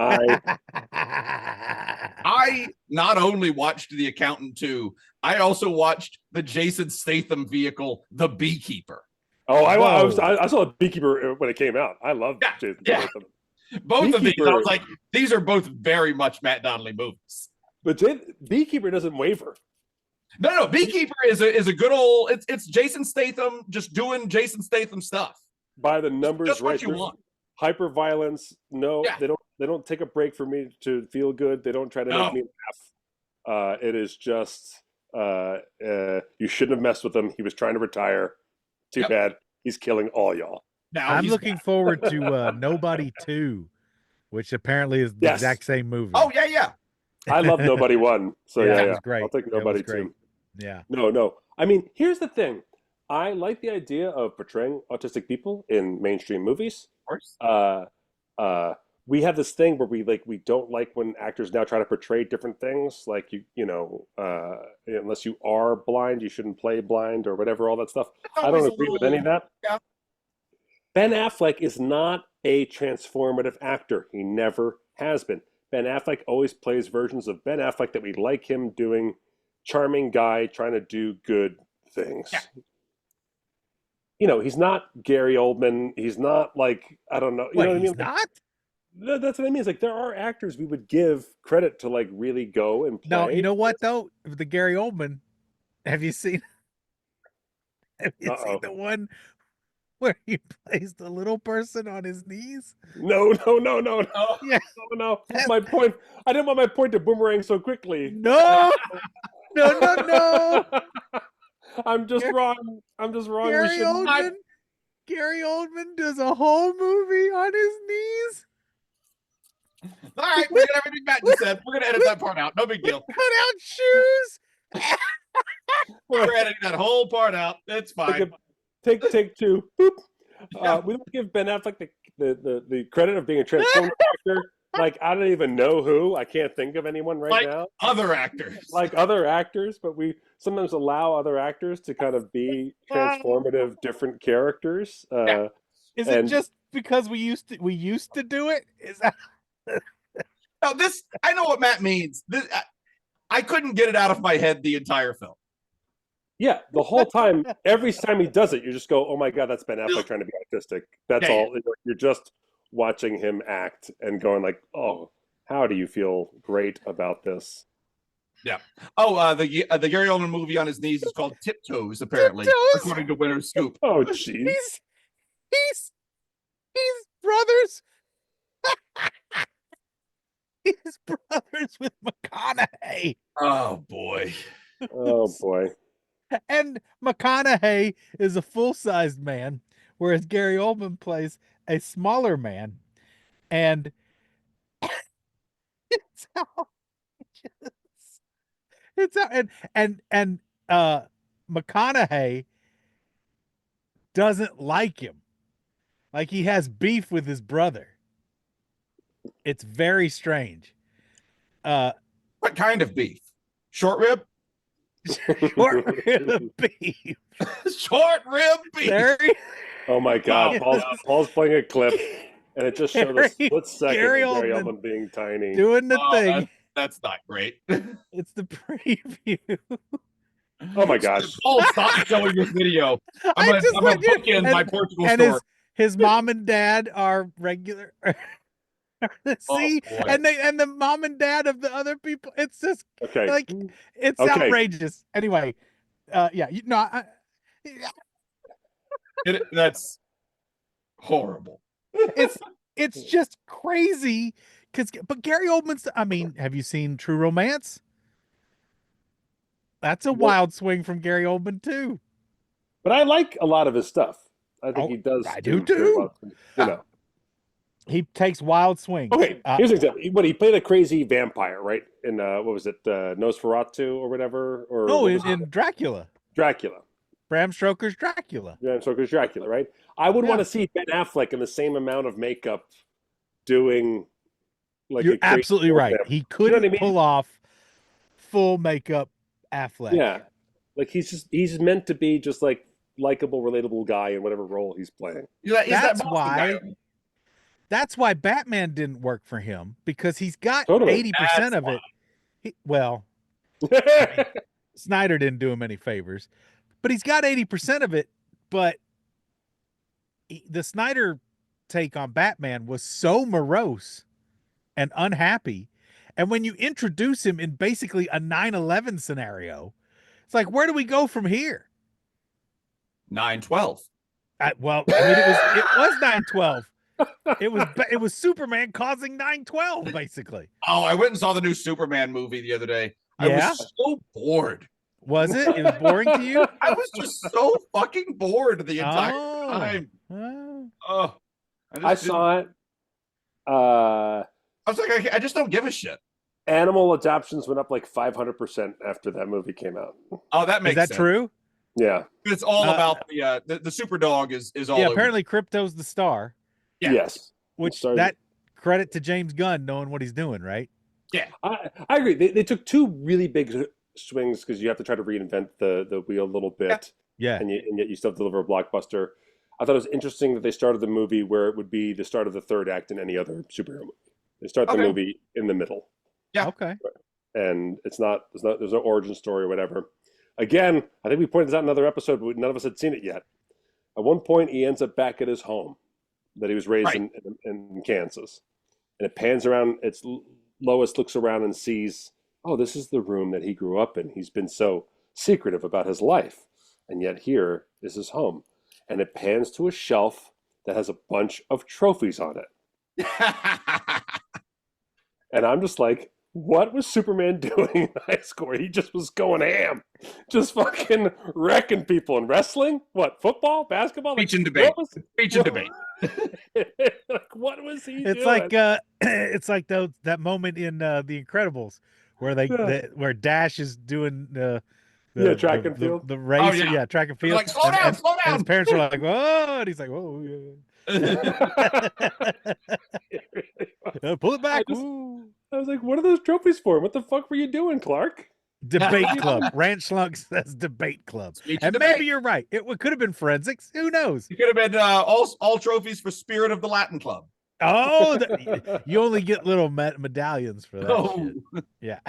S2: I not only watched The Accountant 2, I also watched the Jason Statham vehicle, The Beekeeper.
S3: Oh, I saw The Beekeeper when it came out. I loved Jason Statham.
S2: Both of these, I was like, these are both very much Matt Donnelly movies.
S3: But Beekeeper doesn't waver.
S2: No, Beekeeper is a good old. It's Jason Statham just doing Jason Statham stuff.
S3: By the numbers,
S2: just
S3: right?
S2: What you want.
S3: Hyper violence. No, they don't take a break for me to feel good. They don't try to make me laugh. It is just you shouldn't have messed with him. He was trying to retire. Too bad. He's killing all y'all.
S2: Now
S1: I'm looking forward to Nobody 2, which apparently is the exact same movie.
S2: Oh yeah.
S3: I love Nobody 1. So
S1: it was great.
S3: I'll take Nobody 2.
S1: Yeah.
S3: No. I mean, here's the thing. I like the idea of portraying autistic people in mainstream movies.
S2: Of
S3: course. We have this thing where we don't like when actors now try to portray different things. Like unless you are blind, you shouldn't play blind or whatever, all that stuff. I don't agree with any of that.
S2: Yeah.
S3: Ben Affleck is not a transformative actor. He never has been. Ben Affleck always plays versions of Ben Affleck that we like him doing. Charming guy trying to do good things. Yeah. He's not Gary Oldman. He's not like, I don't know. You know what I mean?
S1: He's not?
S3: That's what I mean. It's like there are actors we would give credit to like really go and play.
S1: No, you know what though? The Gary Oldman. Have you seen the one where he plays the little person on his knees?
S3: No.
S1: Yeah.
S3: No. My point. I didn't want my point to boomerang so quickly.
S1: No. No.
S3: I'm just wrong.
S1: Gary Oldman does a whole movie on his knees.
S2: All right, we got everything Matt just said. We're gonna edit that part out. No big deal.
S1: Cut out shoes.
S2: We're editing that whole part out. It's fine.
S3: Take 2. Boop. We don't give Ben Affleck the credit of being a transformative actor. Like, I don't even know who. I can't think of anyone now.
S2: Other actors.
S3: Like other actors, but we sometimes allow other actors to kind of be transformative, different characters.
S1: Is it just because we used to do it? Is that?
S2: No, I know what Matt means. I couldn't get it out of my head the entire film.
S3: Yeah, the whole time, every time he does it, you just go, "Oh my god, that's Ben Affleck trying to be autistic." That's all. You're just watching him act and going like, "Oh, how do you feel great about this?"
S2: Oh, the Gary Oldman movie on his knees is called Tiptoes, apparently,
S1: Tiptoes?
S2: according to Winter's Scoop.
S3: Oh, jeez.
S1: He's brothers. He's brothers with McConaughey.
S2: Oh boy.
S3: Oh boy.
S1: And McConaughey is a full-sized man, whereas Gary Oldman plays a smaller man. And it's outrageous. It's out, and McConaughey doesn't like him. Like he has beef with his brother. It's very strange.
S2: What kind of beef? Short rib?
S1: Short rib beef.
S2: Short rib beef.
S1: Very,
S3: Oh my God. Paul's playing a clip, and it just showed a split second
S1: Gary
S3: of Gary
S1: Oldman
S3: Oldman being tiny.
S1: doing the
S2: Oh,
S1: thing.
S2: That's not great.
S1: It's the preview.
S3: Oh my gosh.
S2: Paul, stop showing this video. I'm
S1: I
S2: gonna
S1: just want you-
S2: bookend my Portugal
S1: and
S2: story.
S1: his mom and dad are regular. See,
S2: boy.
S1: and the mom and dad of the other people. It's just
S3: Okay.
S1: like it's
S3: Okay.
S1: outrageous. Anyway, yeah,
S2: That's horrible.
S1: it's just crazy but Gary Oldman's. I mean, have you seen True Romance? That's a wild swing from Gary Oldman too.
S3: But I like a lot of his stuff. I think
S1: Oh,
S3: he does.
S1: I do
S3: very
S1: too.
S3: well, you know.
S1: He takes wild swings.
S3: Okay, here's an example. What he played a crazy vampire, right? In what was it, Nosferatu or whatever? Or
S1: No,
S3: what was it?
S1: in Dracula,
S3: Dracula.
S1: Bram Stoker's Dracula.
S3: Bram Stoker's Dracula, right? I would
S1: Yeah.
S3: want to see Ben Affleck in the same amount of makeup doing like
S1: You're
S3: a crazy
S1: absolutely right.
S3: vampire.
S1: He couldn't
S3: what I mean?
S1: pull off full makeup Affleck.
S3: Yeah, like he's meant to be just like likable, relatable guy in whatever role he's playing.
S1: That's why Batman didn't work for him, because he's got
S3: Totally.
S1: 80% of it. Snyder didn't do him any favors, but he's got 80% of it. But the Snyder take on Batman was so morose and unhappy. And when you introduce him in basically a 9/11 scenario, it's like, where do we go from here?
S2: 9/12.
S1: Well, I mean, it was 9/12. It was Superman causing 9/12, basically.
S2: Oh, I went and saw the new Superman movie the other day.
S1: Yeah?
S2: I was so bored.
S1: Was it? It was boring to you?
S2: I was just so fucking bored the entire time.
S1: Oh.
S2: Oh,
S3: I saw it.
S2: I was like, I just don't give a shit.
S3: Animal adoptions went up like 500% after that movie came out.
S2: Oh, that
S1: Is
S2: makes
S1: that
S2: sense.
S1: true?
S3: Yeah.
S2: It's all about the super dog is all.
S1: Yeah,
S2: over.
S1: apparently Crypto's the star,
S2: Yeah.
S3: Yes.
S1: which
S3: Started-
S1: that credit to James Gunn knowing what he's doing, right?
S3: I agree. They took two really big swings because you have to try to reinvent the wheel a little bit,
S1: Yeah.
S3: and yet you still deliver a blockbuster. I thought it was interesting that they started the movie where it would be the start of the third act in any other superhero movie. They start the
S2: Okay.
S3: movie in the middle,
S2: Yeah.
S1: Okay.
S3: and there's no origin story or whatever. Again, I think we pointed this out in another episode, but none of us had seen it yet. At one point, he ends up back at his home that he was raised
S2: Right.
S3: in Kansas, and it pans around. Lois looks around and sees, oh, this is the room that he grew up in. He's been so secretive about his life, and yet here is his home. And it pans to a shelf that has a bunch of trophies on it. And I'm just like, what was Superman doing in high school? He just was going ham, just fucking wrecking people in wrestling. What, football, basketball?
S2: Speech and debate. Speech and debate.
S3: Like, what was he
S1: It's
S3: doing?
S1: like that moment in The Incredibles where where Dash is doing the
S3: track and field.
S1: the race.
S2: Oh, yeah.
S1: Track and
S2: They're
S1: field.
S2: like, slow down, slow
S1: And
S2: down.
S1: his parents are like, "Whoa!" And he's like, "Whoa, yeah. Pull it back." Woo.
S3: I was like, what are those trophies for? What the fuck were you doing, Clark?
S1: Debate club. Ranch Slug says debate club.
S2: Speech
S1: And
S2: debate.
S1: maybe you're right. It could have been forensics. Who knows?
S2: It could have been all trophies for Spirit of the Latin Club.
S1: Oh, you only get little medallions for that.
S2: Oh.
S1: Shit. Yeah.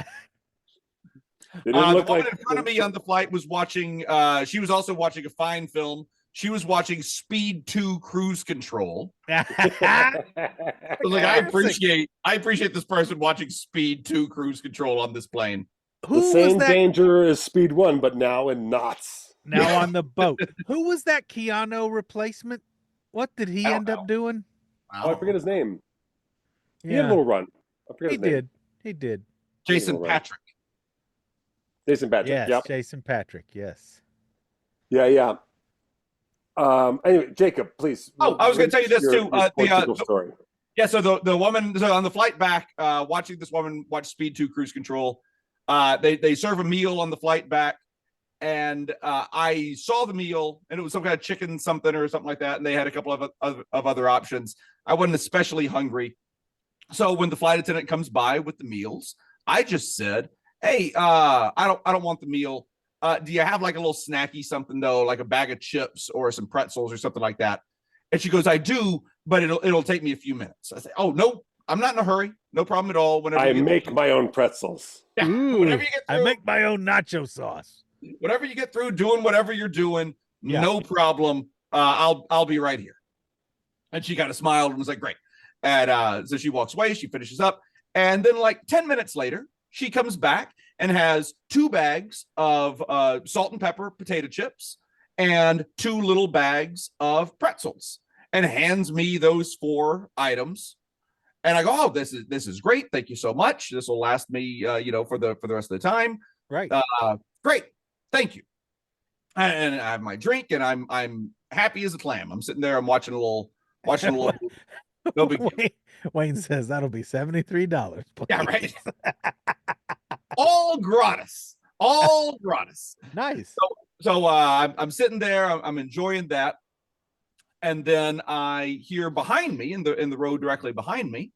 S3: They didn't
S2: The
S3: look
S2: woman
S3: like
S2: in front of me on the flight was watching. She was also watching a fine film. She was watching Speed 2 Cruise Control. I was like, I appreciate this person watching Speed 2 Cruise Control on this plane.
S3: The
S1: Who was
S3: same
S1: that
S3: danger as Speed 1, but now in knots.
S1: now on the boat? Who was that Keanu replacement? What did he
S2: I don't
S1: end up doing?
S3: Oh, I forget his name. He had a
S1: Yeah,
S3: little run. I forget
S1: he
S3: his name.
S1: did. He did.
S2: Jason
S3: Right.
S2: Patrick.
S3: Jason Patrick.
S1: Yes,
S3: Yep.
S1: Jason Patrick. Yes.
S3: Yeah. Anyway, Jacob, please.
S2: Oh, I was going to tell you this too.
S3: Portugal story.
S2: Yeah, so the woman, so on the flight back, watching this woman watch Speed 2 Cruise Control, they serve a meal on the flight back, and I saw the meal, and it was some kind of chicken something or something like that, and they had a couple of other options. I wasn't especially hungry, so when the flight attendant comes by with the meals, I just said, "Hey, I don't want the meal. Do you have like a little snacky something though, like a bag of chips or some pretzels or something like that?" And she goes, "I do, but it'll take me a few minutes." I say, "Oh no, I'm not in a hurry. No problem at all. Whenever
S3: I make my own pretzels.
S2: Yeah,
S1: Ooh,
S2: whenever you get
S1: I
S2: through,
S1: make my own nacho sauce.
S2: whenever you get through doing whatever you're doing,
S1: Yeah.
S2: no problem. I'll be right here." And she kind of smiled and was like, "Great." And so she walks away. She finishes up, and then like 10 minutes later, she comes back and has 2 bags of salt and pepper potato chips and 2 little bags of pretzels, and hands me those 4 items. And I go, "Oh, this is great. Thank you so much. This will last me, for the rest of the time.
S1: Right.
S2: Great, thank you." And I have my drink, and I'm happy as a clam. I'm sitting there. I'm watching a little. No big deal.
S1: Wayne says that'll be $73.
S2: Yeah, right. All gratis. All gratis.
S1: Nice.
S2: So I'm sitting there. I'm enjoying that, and then I hear behind me in the road directly behind me,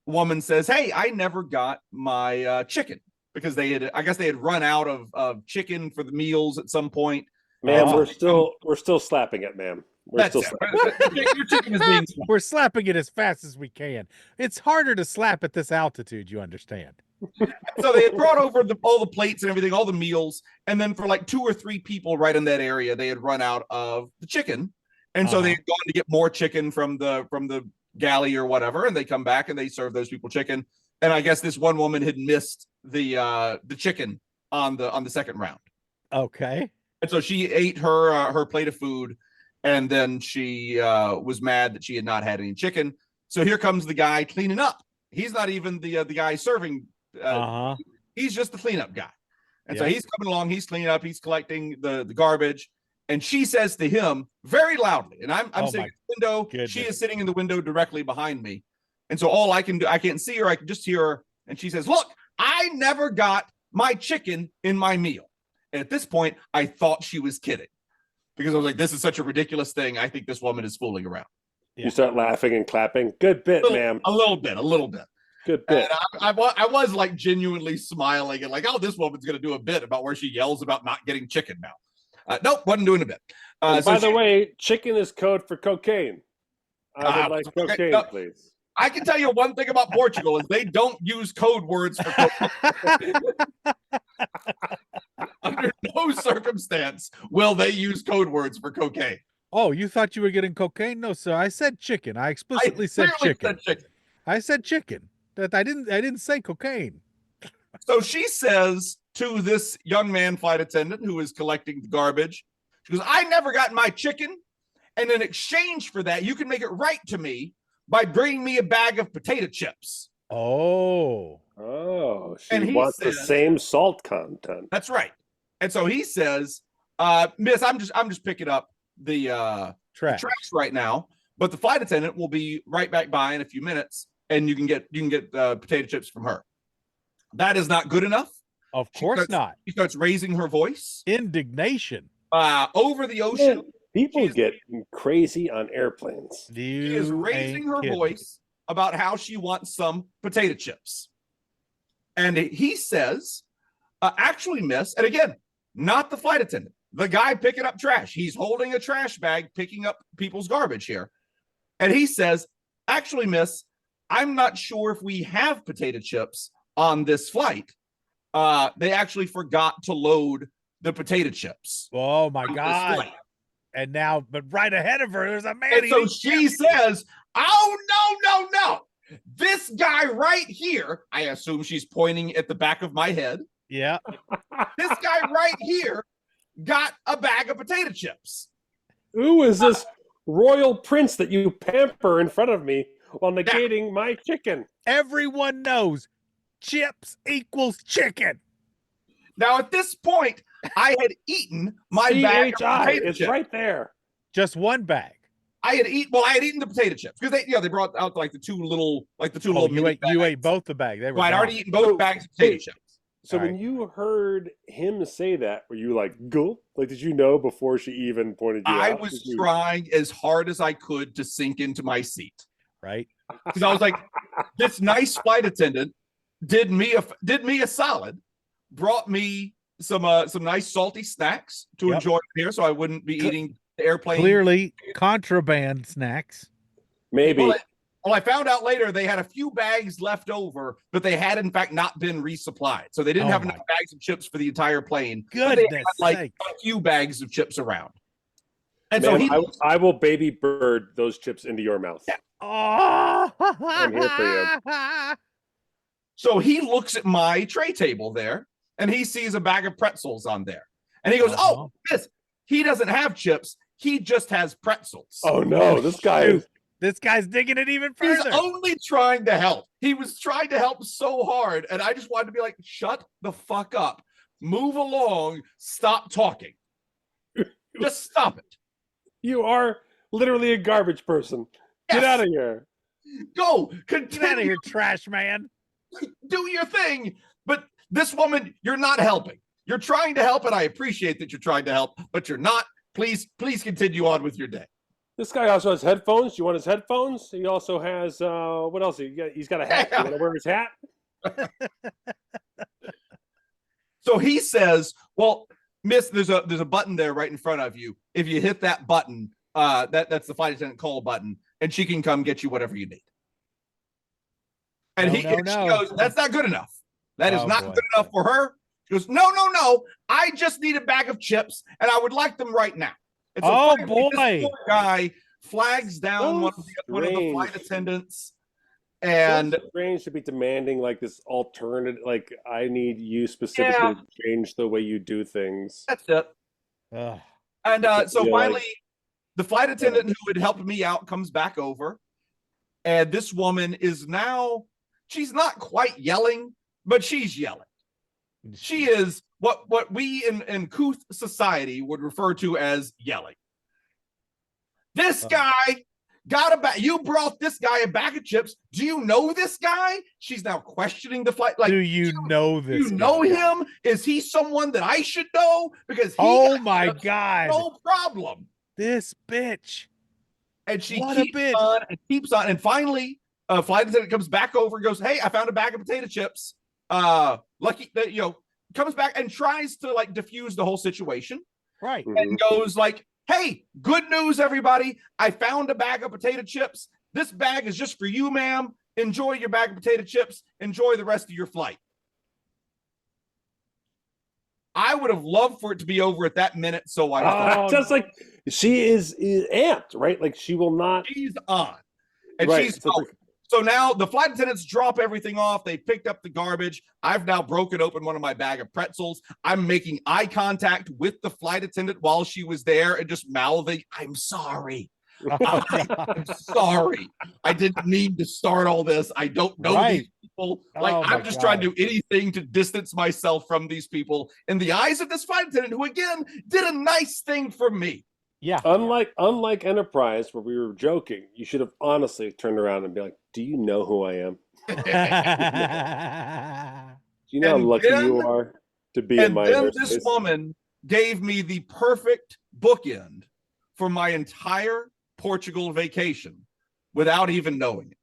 S2: woman says, "Hey, I never got my chicken," because I guess they had run out of chicken for the meals at some point.
S3: Ma'am, we're still slapping it, ma'am.
S2: That's it. Your chicken is being slapped.
S1: We're slapping it as fast as we can. It's harder to slap at this altitude, you understand.
S2: So they had brought over all the plates and everything, all the meals, and then for like 2 or 3 people right in that area, they had run out of the chicken, and so they had gone to get more chicken from the galley or whatever, and they come back and they serve those people chicken. And I guess this one woman had missed the chicken on the second round,
S1: Okay.
S2: and so she ate her plate of food, and then she was mad that she had not had any chicken. So here comes the guy cleaning up. He's not even the guy serving. He's just the cleanup guy. And so he's coming along, he's cleaning up, he's collecting the garbage. And she says to him very loudly, and I'm sitting at the window.
S1: Goodness.
S2: She is sitting in the window directly behind me. And so all I can do, I can't see her, I can just hear her. And she says, "Look, I never got my chicken in my meal." And at this point, I thought she was kidding, because I was like, this is such a ridiculous thing. I think this woman is fooling around.
S1: Yeah.
S3: You start laughing and clapping. Good bit, ma'am.
S2: A little bit.
S3: Good bit.
S2: And I was like genuinely smiling and like, "Oh, this woman's going to do a bit about where she yells about not getting chicken now." Nope, wasn't doing a bit.
S3: By the way, chicken is code for cocaine. I would like cocaine, please.
S2: I can tell you one thing about Portugal is they don't use code words for cocaine. Under no circumstance will they use code words for cocaine.
S1: Oh, you thought you were getting cocaine? No, sir. I said chicken. I explicitly said
S2: clearly
S1: chicken. I said chicken. That I didn't say cocaine.
S2: So she says to this young man flight attendant who is collecting the garbage, she goes, "I never got my chicken, and in exchange for that, you can make it right to me by bringing me a bag of potato chips."
S1: Oh.
S3: She wants the same salt content.
S2: That's right. And so he says, "Miss, I'm just picking up the trash right now, but the flight attendant will be right back by in a few minutes, and you can get potato chips from her." That is not good enough.
S1: Of course not.
S2: She starts raising her voice.
S1: Indignation.
S2: Over the ocean.
S3: People get crazy on airplanes.
S2: She is raising her voice about how she wants some potato chips. And he says, "Actually, miss," and again, not the flight attendant, the guy picking up trash. He's holding a trash bag, picking up people's garbage here. And he says, "Actually, miss, I'm not sure if we have potato chips on this flight. They actually forgot to load the potato chips."
S1: Oh my God. And now, but right ahead of her, there's a man.
S2: And so she says, "Oh, no. This guy right here, I assume she's pointing at the back of my head.
S1: Yeah.
S2: This guy right here got a bag of potato chips.
S3: Who is this royal prince that you pamper in front of me while negating my chicken?
S1: Everyone knows chips equals chicken.
S2: Now, at this point, I had eaten my bag of
S3: CHI
S2: potato
S3: is
S2: chips.
S3: right there.
S1: Just one bag.
S2: I had eaten the potato chips because they brought out like the two little
S1: Oh, you
S2: mini
S1: ate
S2: bags.
S1: both the bag. They were
S2: Well, I'd already
S1: gone.
S2: eaten both bags of potato chips.
S3: So
S1: All
S3: when you heard him say that, were you like, go? Like, did you know before she even pointed you
S2: I
S3: out?
S2: was
S3: Did you-
S2: trying as hard as I could to sink into my seat
S1: right.
S2: because I was like, this nice flight attendant did me a solid, brought me some nice salty snacks to
S1: Yep.
S2: enjoy here, so I wouldn't be eating the airplane.
S1: Clearly contraband snacks.
S3: Maybe.
S2: Well, I found out later they had a few bags left over, but they had in fact not been resupplied, so they didn't
S1: Oh
S2: have
S1: my
S2: enough bags of chips for the entire plane. But they
S1: Goodness
S2: had, like
S1: sake.
S2: a few bags of chips around, and so
S3: Ma'am,
S2: he
S3: I will baby bird those chips into your mouth.
S2: Yeah.
S1: Oh,
S3: I'm here for you.
S2: So he looks at my tray table there and he sees a bag of pretzels on there. And he goes,
S1: Uh-huh.
S2: Oh, he doesn't have chips. He just has pretzels.
S3: Oh no, this guy is
S1: This guy's digging it even
S2: He's
S1: further.
S2: only trying to help. He was trying to help so hard. And I just wanted to be like, shut the fuck up. Move along. Stop talking. Just stop it.
S3: you are literally a garbage person. Get
S2: Yes.
S3: out of here.
S2: Go.
S1: Get out of
S2: Continue.
S1: here, trash man.
S2: Do your thing. But this woman, you're not helping. You're trying to help, and I appreciate that you're trying to help, but you're not. Please continue on with your day.
S3: This guy also has headphones. Do you want his headphones? He also has what else? He's got a hat. You want to wear his hat?
S2: So he says, "Well, Miss, there's a button there right in front of you. If you hit that button, that's the flight attendant call button, and she can come get you whatever you need." And
S1: No,
S2: she goes, "That's not good enough. That is
S1: Oh,
S2: not
S1: boy.
S2: good enough for her." She goes, "No. I just need a bag of chips, and I would like them right now." And so
S1: Oh,
S2: finally, this
S1: boy.
S2: poor guy flags down
S3: So
S2: one of the flight
S3: strange.
S2: attendants, and
S3: So strange to be demanding like this alternative. Like I need you specifically
S2: Yeah.
S3: to change the way you do things.
S2: that's it.
S1: Ugh.
S2: And so
S3: You're like-
S2: finally, the flight attendant who had helped me out comes back over. And this woman is now, she's not quite yelling, but she's yelling. She is what we in couth society would refer to as yelling. This guy got a bag. You brought this guy a bag of chips. Do you know this guy? She's now questioning the flight. Like,
S1: Do you know this?
S2: you know
S1: guy?
S2: him? Is he someone that I should know? Because he
S1: Oh
S2: got
S1: my
S2: chips,
S1: God.
S2: no problem.
S1: This bitch.
S2: And she
S1: What a
S2: keeps
S1: bitch.
S2: on and keeps on. And finally, flight attendant comes back over and goes, "Hey, I found a bag of potato chips." Lucky that comes back and tries to like diffuse the whole situation
S1: Right.
S2: and goes like, "Hey, good news, everybody! I found a bag of potato chips. This bag is just for you, ma'am. Enjoy your bag of potato chips. Enjoy the rest of your flight." I would have loved for it to be over at that minute. So I thought,
S3: Just like she is amped, right? Like she will not.
S2: she's on, and
S3: Right.
S2: she's
S3: So it's like-
S2: So now the flight attendants drop everything off. They picked up the garbage. I've now broken open one of my bag of pretzels. I'm making eye contact with the flight attendant while she was there and just mouthing, "I'm sorry.
S1: Oh,
S2: I'm sorry. I didn't mean to start all this. I don't know
S1: Right.
S2: these people." Like,
S1: Oh, my
S2: I'm just trying to
S1: God.
S2: do anything to distance myself from these people in the eyes of this flight attendant who, again, did a nice thing for me.
S1: Yeah.
S3: Unlike Enterprise, where we were joking, you should have honestly turned around and be like, "Do you know who I am? Do you know how
S2: And
S3: lucky
S2: then-
S3: you are to be in
S2: And
S3: my
S2: then
S3: airspace?"
S2: this woman gave me the perfect bookend for my entire Portugal vacation without even knowing it.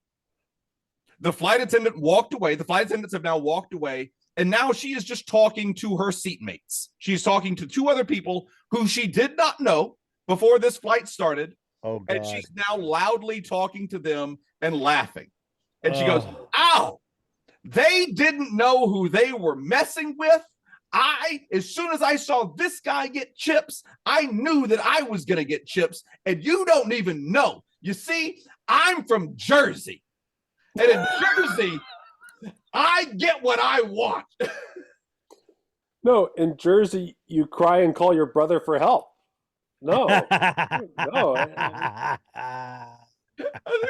S2: The flight attendant walked away. The flight attendants have now walked away. And now she is just talking to her seatmates. She's talking to two other people who she did not know before this flight started.
S1: Oh,
S2: And
S1: God.
S2: she's now loudly talking to them and laughing. And she goes,
S1: Oh.
S2: "Ow, they didn't know who they were messing with. As soon as I saw this guy get chips, I knew that I was going to get chips. And you don't even know. You see, I'm from Jersey. And in Jersey, I get what I want.
S3: No, in Jersey, you cry and call your brother for help. No, no.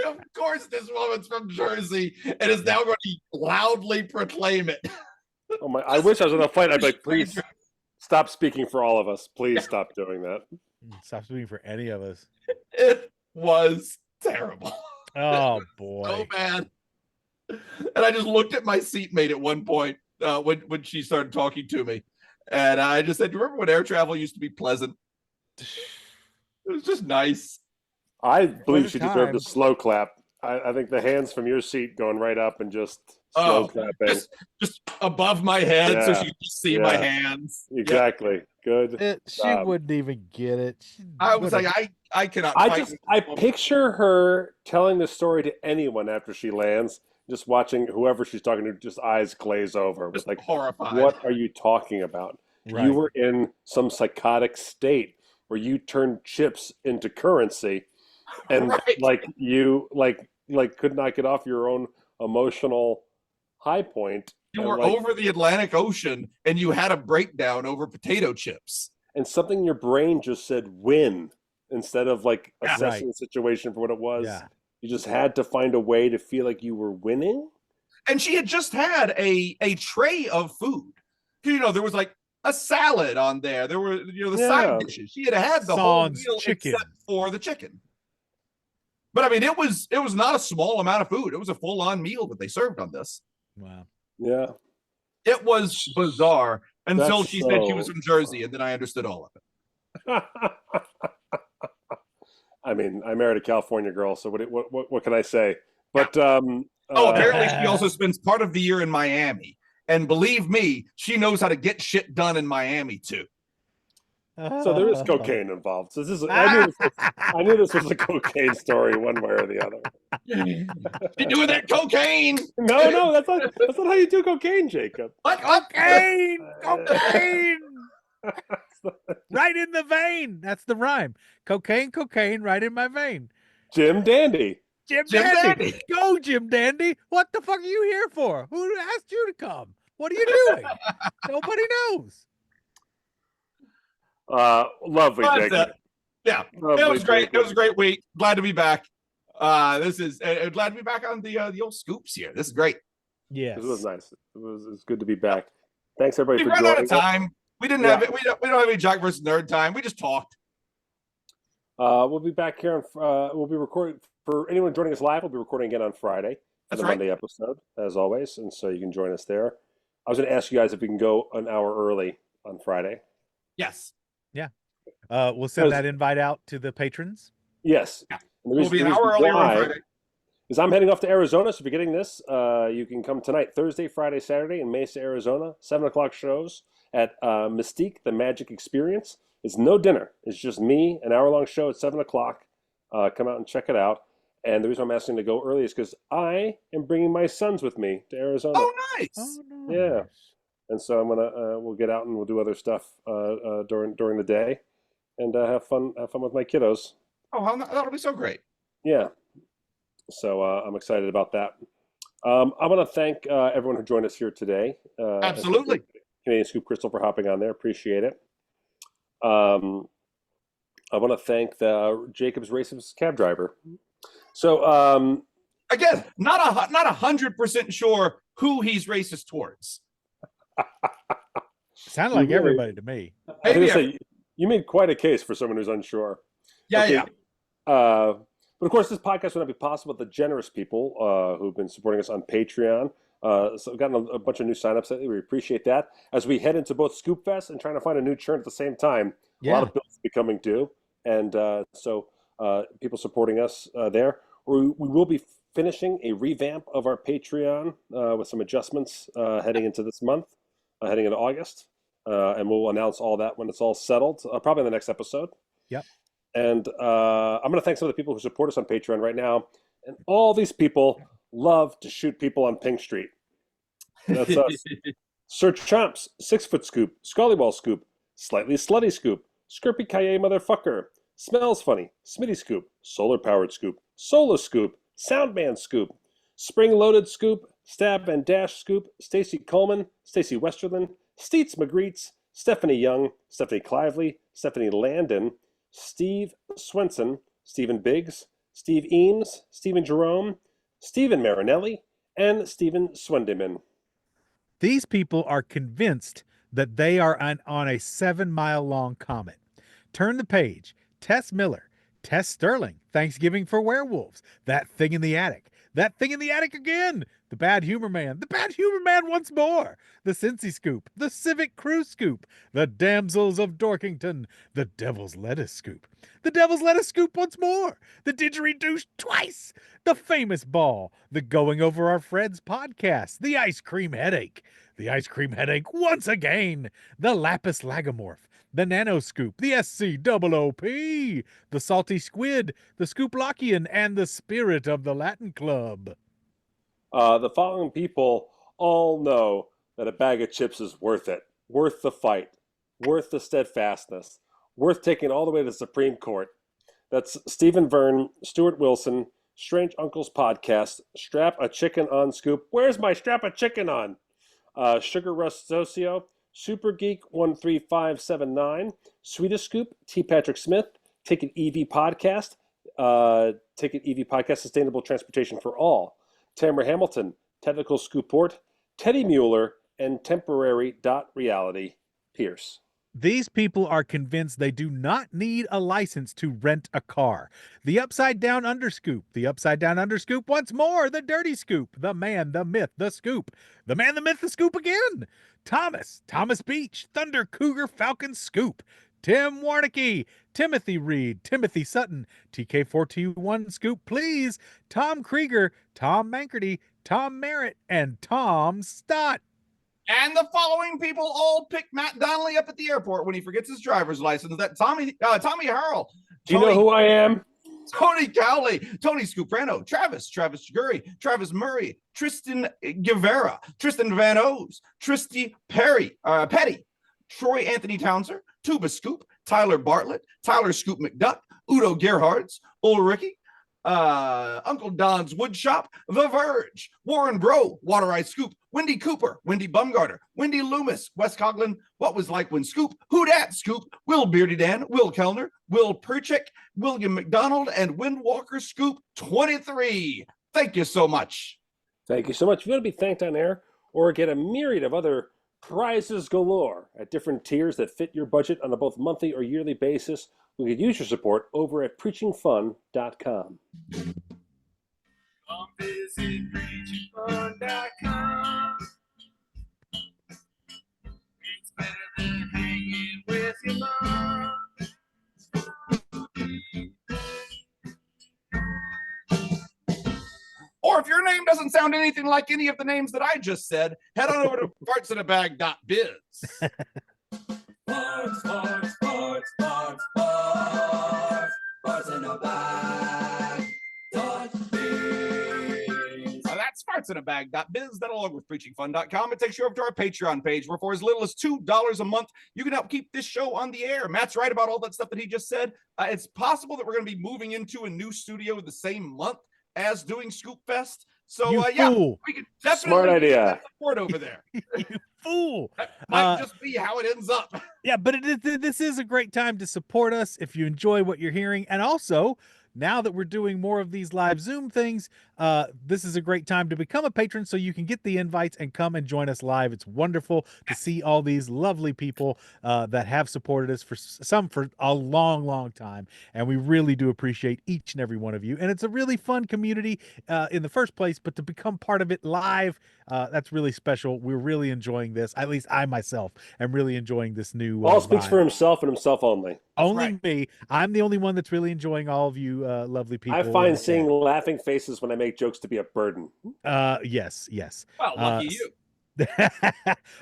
S2: Of course, this woman's from Jersey and is now going to loudly proclaim it.
S3: Oh my! I wish I was in a fight. I'd be like, please stop speaking for all of us. Please stop doing that.
S1: Stop speaking for any of us.
S2: It was terrible.
S1: Oh
S2: So
S1: boy.
S2: bad. And I just looked at my seatmate at one point when she started talking to me. And I just said, do you remember when air travel used to be pleasant? It was just nice.
S3: I believe
S1: the
S3: she deserved a
S1: time.
S3: slow clap. I think the hands from your seat going right up and just slow clapping.
S2: Just above my head so
S3: Yeah.
S2: she could just see my
S3: Yeah.
S2: hands. Yeah.
S3: Exactly. Good.
S1: She wouldn't even get it.
S2: I was like, I cannot
S3: I
S2: fight
S3: just
S2: with
S3: I
S2: this woman.
S3: picture her telling the story to anyone after she lands, just watching whoever she's talking to, just eyes glaze over. It's
S2: Just
S3: like,
S2: horrified.
S3: what are you talking about?
S1: Right.
S3: You were in some psychotic state where you turned chips into currency, and
S2: Right.
S3: like you could not get off your own emotional high point.
S2: You
S3: and,
S2: were
S3: like,
S2: over the Atlantic Ocean and you had a breakdown over potato chips.
S3: and something in your brain just said win instead of like
S2: Yeah.
S3: assessing
S1: Right.
S3: the situation for what it was.
S1: Yeah.
S3: You just had to find a way to feel like you were winning.
S2: And she had just had a tray of food. You know, there was like a salad on there. There were, the
S3: Yeah.
S2: side dishes. She had the whole
S1: Sans
S2: meal
S1: chicken.
S2: except for the chicken. But I mean, it was not a small amount of food. It was a full-on meal that they served on this.
S1: Wow.
S3: Yeah.
S2: It was bizarre until
S3: That's
S2: she said she was
S3: so-
S2: from Jersey, and then I understood all of it.
S3: I mean, I married a California girl, so what can I say? But
S2: Apparently she also spends part of the year in Miami. And believe me, she knows how to get shit done in Miami too.
S3: so there is cocaine involved. So this is I knew this was a cocaine story one way or the other.
S2: She doing that cocaine.
S3: No, that's not how you do cocaine, Jacob.
S2: What?
S1: Cocaine! Cocaine! Right in the vein. That's the rhyme. Cocaine, cocaine, right in my vein.
S3: Jim Dandy.
S1: Jim
S2: Jim
S1: Dandy.
S2: Dandy.
S1: Go, Jim Dandy. What the fuck are you here for? Who asked you to come? What are you doing? Nobody knows.
S3: Lovely,
S2: That's
S3: Jacob.
S2: it. Yeah,
S3: Lovely,
S2: it was great.
S3: Jacob.
S2: It was a great week. Glad to be back. This is glad to be back on the old scoops here. This is great.
S1: Yes.
S3: It was nice. It was good to be back. Thanks everybody
S2: We
S3: for
S2: ran out
S3: joining
S2: of
S3: us.
S2: time. We didn't
S3: Yeah.
S2: have it. We don't have any Jock versus Nerd time. We just talked.
S3: We'll be back here on. We'll be recording for anyone joining us live. We'll be recording again on Friday for
S2: That's
S3: the
S2: right.
S3: Monday episode, as always, and so you can join us there. I was going to ask you guys if we can go an hour early on Friday.
S2: Yes.
S1: We'll send
S3: Because-
S1: that invite out to the patrons.
S3: Yes.
S2: Yeah.
S3: And the
S2: We'll be an
S3: reason
S2: hour earlier on
S3: why
S2: Friday.
S3: is I'm heading off to Arizona, so if you're getting this, you can come tonight, Thursday, Friday, Saturday in Mesa, Arizona, 7:00 shows at Mystique, the Magic Experience. It's no dinner. It's just me, an hour-long show at 7:00. Come out and check it out. And the reason I'm asking to go early is because I am bringing my sons with me to Arizona.
S2: Oh, nice.
S1: Oh, no.
S3: Yeah. And so I'm gonna we'll get out and we'll do other stuff during the day, and have fun with my kiddos.
S2: Oh, that'll be so great.
S3: Yeah. So I'm excited about that. I want to thank everyone who joined us here today.
S2: Absolutely.
S3: Canadian Scoop Crystal for hopping on there. Appreciate it. I want to thank the Jacob's Racist cab driver. So
S2: Again, not 100% sure who he's racist towards.
S1: Sounded like
S3: really-
S1: everybody to me.
S3: I was
S2: Maybe
S3: gonna say, you made quite a case for someone who's unsure.
S2: Yeah,
S3: Okay.
S2: yeah.
S3: But of course, this podcast would not be possible with the generous people who've been supporting us on Patreon. So we've gotten a bunch of new signups lately. We appreciate that. As we head into both Scoop Fest and trying to find a new churn at the same time, a
S1: Yeah.
S3: lot of bills will be coming due. And so people supporting us there. We will be finishing a revamp of our Patreon with some adjustments heading into this month, heading into August. And we'll announce all that when it's all settled, probably in the next episode.
S1: Yep.
S3: And I'm going to thank some of the people who support us on Patreon right now. And all these people love to shoot people on Pink Street. That's us. Sir Chomps, 6-Foot Scoop, Scollywall Scoop, Slightly Slutty Scoop, Skirpy Kaye Motherfucker, Smells Funny, Smitty Scoop, Solar Powered Scoop, Solar Scoop, Soundman Scoop, Spring-Loaded Scoop, Stab and Dash Scoop, Stacy Coleman, Stacy Westerland, Steets McGreets, Stephanie Young, Stephanie Clively, Stephanie Landon, Steve Swenson, Stephen Biggs, Steve Eames, Stephen Jerome, Stephen Marinelli, and Stephen Swendeman.
S1: These people are convinced that they are on a 7-mile-long comet. Turn the page. Tess Miller, Tess Sterling, Thanksgiving for Werewolves, That Thing in the Attic, That Thing in the Attic again, The Bad Humor Man, The Bad Humor Man once more, The Cincy Scoop, The Civic Crew Scoop, The Damsels of Dorkington, The Devil's Lettuce Scoop, The Devil's Lettuce Scoop once more, The Didgeridoo twice, The Famous Ball, The Going Over Our Freds podcast, The Ice Cream Headache, The Ice Cream Headache once again, The Lapis Lagomorph, The Nano Scoop, The SCOOP, The Salty Squid, The Scooplockian, and The Spirit of the Latin Club.
S3: The following people all know that a bag of chips is worth it, worth the fight, worth the steadfastness, worth taking all the way to the Supreme Court. That's Stephen Verne, Stuart Wilson, Strange Uncles Podcast, Strap a Chicken on Scoop. Where's my Strap a Chicken on? Sugar Rush Socio, Super Geek 13579, Sweetest Scoop, T. Patrick Smith, Ticket EV Podcast, Ticket EV Podcast, Sustainable Transportation for All, Tamara Hamilton, Technical Scooport, Teddy Mueller, and Temporary.Reality Pierce.
S1: These people are convinced they do not need a license to rent a car. The Upside Down Underscoop, The Upside Down Underscoop once more, The Dirty Scoop, The Man, The Myth, The Scoop, The Man, The Myth, The Scoop again, Thomas Beach, Thunder Cougar Falcon Scoop, Tim Warnicki, Timothy Reed, Timothy Sutton, TK421 Scoop Please, Tom Krieger, Tom Mankerty, Tom Merritt, and Tom Stott.
S2: And the following people all pick Matt Donnelly up at the airport when he forgets his driver's license. That Tommy Harrell.
S3: Do you know who I am?
S2: Tony Cowley, Tony Scuprano, Travis Chiguri, Travis Murray, Tristan Guevara, Tristan Van O's, Tristy Petty, Troy Anthony Townser, Tuba Scoop, Tyler Bartlett, Tyler Scoop McDuck, Udo Gerhards, Ulrich, Uncle Don's Woodshop, The Verge, Warren Bro, Water Ice Scoop, Wendy Cooper, Wendy Bumgarner, Wendy Loomis, Wes Coughlin, What Was Like When Scoop, Who Dat Scoop, Will Beardy Dan, Will Kellner, Will Perchick, William McDonald, and Windwalker Scoop 23. Thank you so much.
S3: Thank you so much. If you want to be thanked on air or get a myriad of other prizes galore at different tiers that fit your budget on a both monthly or yearly basis, we could use your support over at preachingfun.com.
S7: Come visit preachingfun.com. It's better than hanging with your mom.
S2: Or if your name doesn't sound anything like any of the names that I just said, head on over to fartsinabag.biz. Farts in a bag. That's fartsinabag.biz. That along with preachingfun.com. It takes you over to our Patreon page where for as little as $2 a month, you can help keep this show on the air. Matt's right about all that stuff that he just said. It's possible that we're going to be moving into a new studio the same month as doing Scoop Fest. So yeah, we could definitely
S3: smart idea.
S2: Support over there.
S1: You fool.
S2: That might just be how it ends up.
S1: Yeah, but this is a great time to support us if you enjoy what you're hearing. And also, now that we're doing more of these live Zoom things, this is a great time to become a patron so you can get the invites and come and join us live. It's wonderful to see all these lovely people that have supported us for a long, long time. And we really do appreciate each and every one of you. And it's a really fun community in the first place, but to become part of it live, that's really special. We're really enjoying this. At least I myself am really enjoying this new
S3: All speaks
S1: vibe.
S3: for himself and himself only.
S1: Only me. I'm the only one that's really enjoying all of you lovely people.
S3: I find seeing laughing faces when I make jokes to be a burden.
S1: Yes.
S2: Well, lucky you.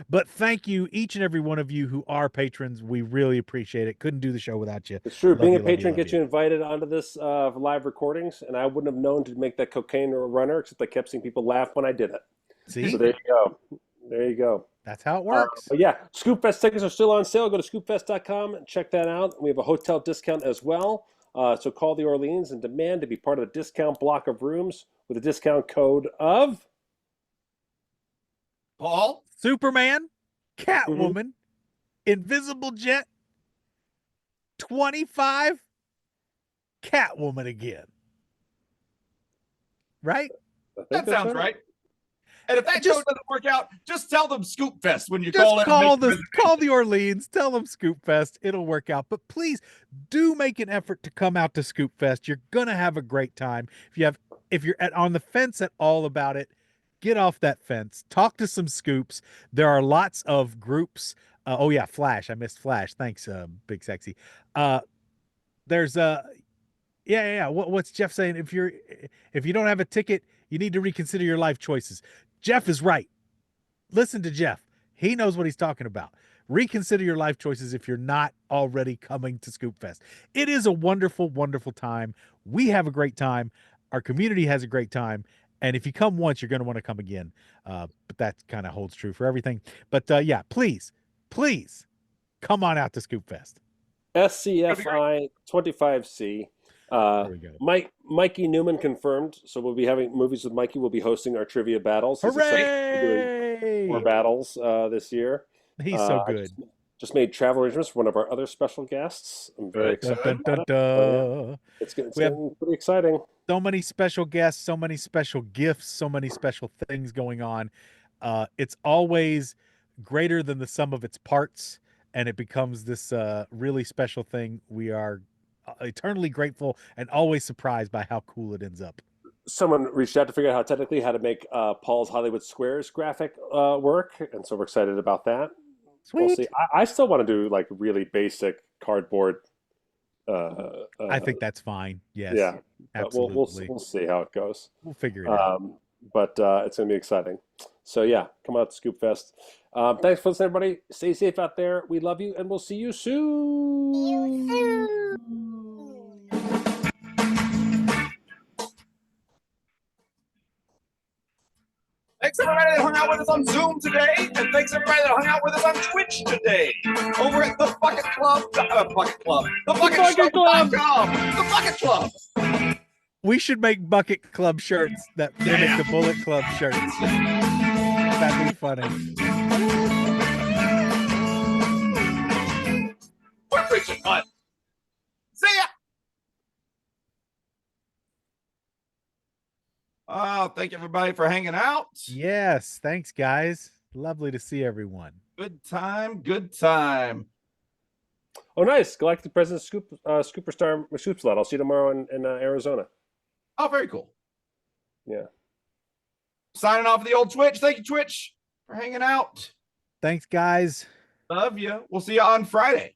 S1: But thank you, each and every one of you who are patrons. We really appreciate it. Couldn't do the show without you.
S3: It's true.
S1: Love
S3: Being
S1: you,
S3: a
S1: love you,
S3: patron
S1: love
S3: gets you invited onto this live recordings, and I wouldn't have known to make that cocaine or a runner, except I kept seeing people laugh when I did it.
S1: See?
S3: So there you go. There you go.
S1: That's how it works.
S3: But yeah, Scoop Fest tickets are still on sale. Go to scoopfest.com and check that out. We have a hotel discount as well. So call the Orleans and demand to be part of the discount block of rooms with a discount code of
S2: Paul?
S1: Superman, Catwoman, Invisible Jet, 25, Catwoman again. Right?
S3: I think
S2: That
S3: that's
S2: sounds right. And if that
S1: Just-
S2: code doesn't work out, just tell them Scoop Fest when you
S1: Just
S2: call it.
S1: call the Orleans, tell them Scoop Fest. It'll work out. But please do make an effort to come out to Scoop Fest. You're gonna have a great time. If you're on the fence at all about it, get off that fence. Talk to some scoops. There are lots of groups. Oh yeah, Flash. I missed Flash. Thanks, Big Sexy. There's yeah. What's Jeff saying? If you don't have a ticket, you need to reconsider your life choices. Jeff is right. Listen to Jeff. He knows what he's talking about. Reconsider your life choices if you're not already coming to Scoop Fest. It is a wonderful, wonderful time. We have a great time. Our community has a great time. And if you come once, you're going to want to come again. But that kind of holds true for everything. But yeah, please come on out to Scoop Fest.
S3: SCFI 25C.
S1: There we go.
S3: Mikey Newman confirmed. So we'll be having movies with Mikey. We'll be hosting our trivia battles. He's excited to be doing
S1: Hooray!
S3: more battles this year.
S1: He's so
S3: I
S1: good.
S3: just made travel arrangements for one of our other special guests. I'm very
S1: Dun,
S3: excited.
S1: dun,
S3: about
S1: dun,
S3: it.
S1: dun.
S3: It's
S1: We have-
S3: getting pretty exciting.
S1: So many special guests, so many special gifts, so many special things going on. It's always greater than the sum of its parts, and it becomes this really special thing. We are eternally grateful and always surprised by how cool it ends up.
S3: Someone reached out to figure out how to make Paul's Hollywood Squares graphic work, and so we're excited about that. We'll
S1: Sweet.
S3: see. I still want to do like really basic cardboard.
S1: I think that's fine. Yes.
S3: yeah.
S1: Absolutely.
S3: We'll see how it goes.
S1: We'll figure it out.
S3: But it's going to be exciting. So yeah, come out to Scoop Fest. Thanks for listening, everybody. Stay safe out there. We love you, and we'll see you soon.
S2: Thanks everybody that hung out with us on Zoom today, and thanks everybody that hung out with us on Twitch today. Over at the Bucket Club, the Bucket Club, the Bucket Club, the Bucket Club.
S1: We should make Bucket Club shirts that mimic the Bullet Club shirts. That'd be funny.
S2: We're freaking fun. See ya. Oh, thank everybody for hanging out.
S1: Yes. Thanks, guys. Lovely to see everyone.
S2: Good time, good time.
S3: Oh, nice. Galactic President Superstar Scoopslot. I'll see you tomorrow in Arizona.
S2: Oh, very cool.
S3: Yeah.
S2: Signing off the old Twitch. Thank you, Twitch, for hanging out.
S1: Thanks, guys.
S2: Love you. We'll see you on Friday.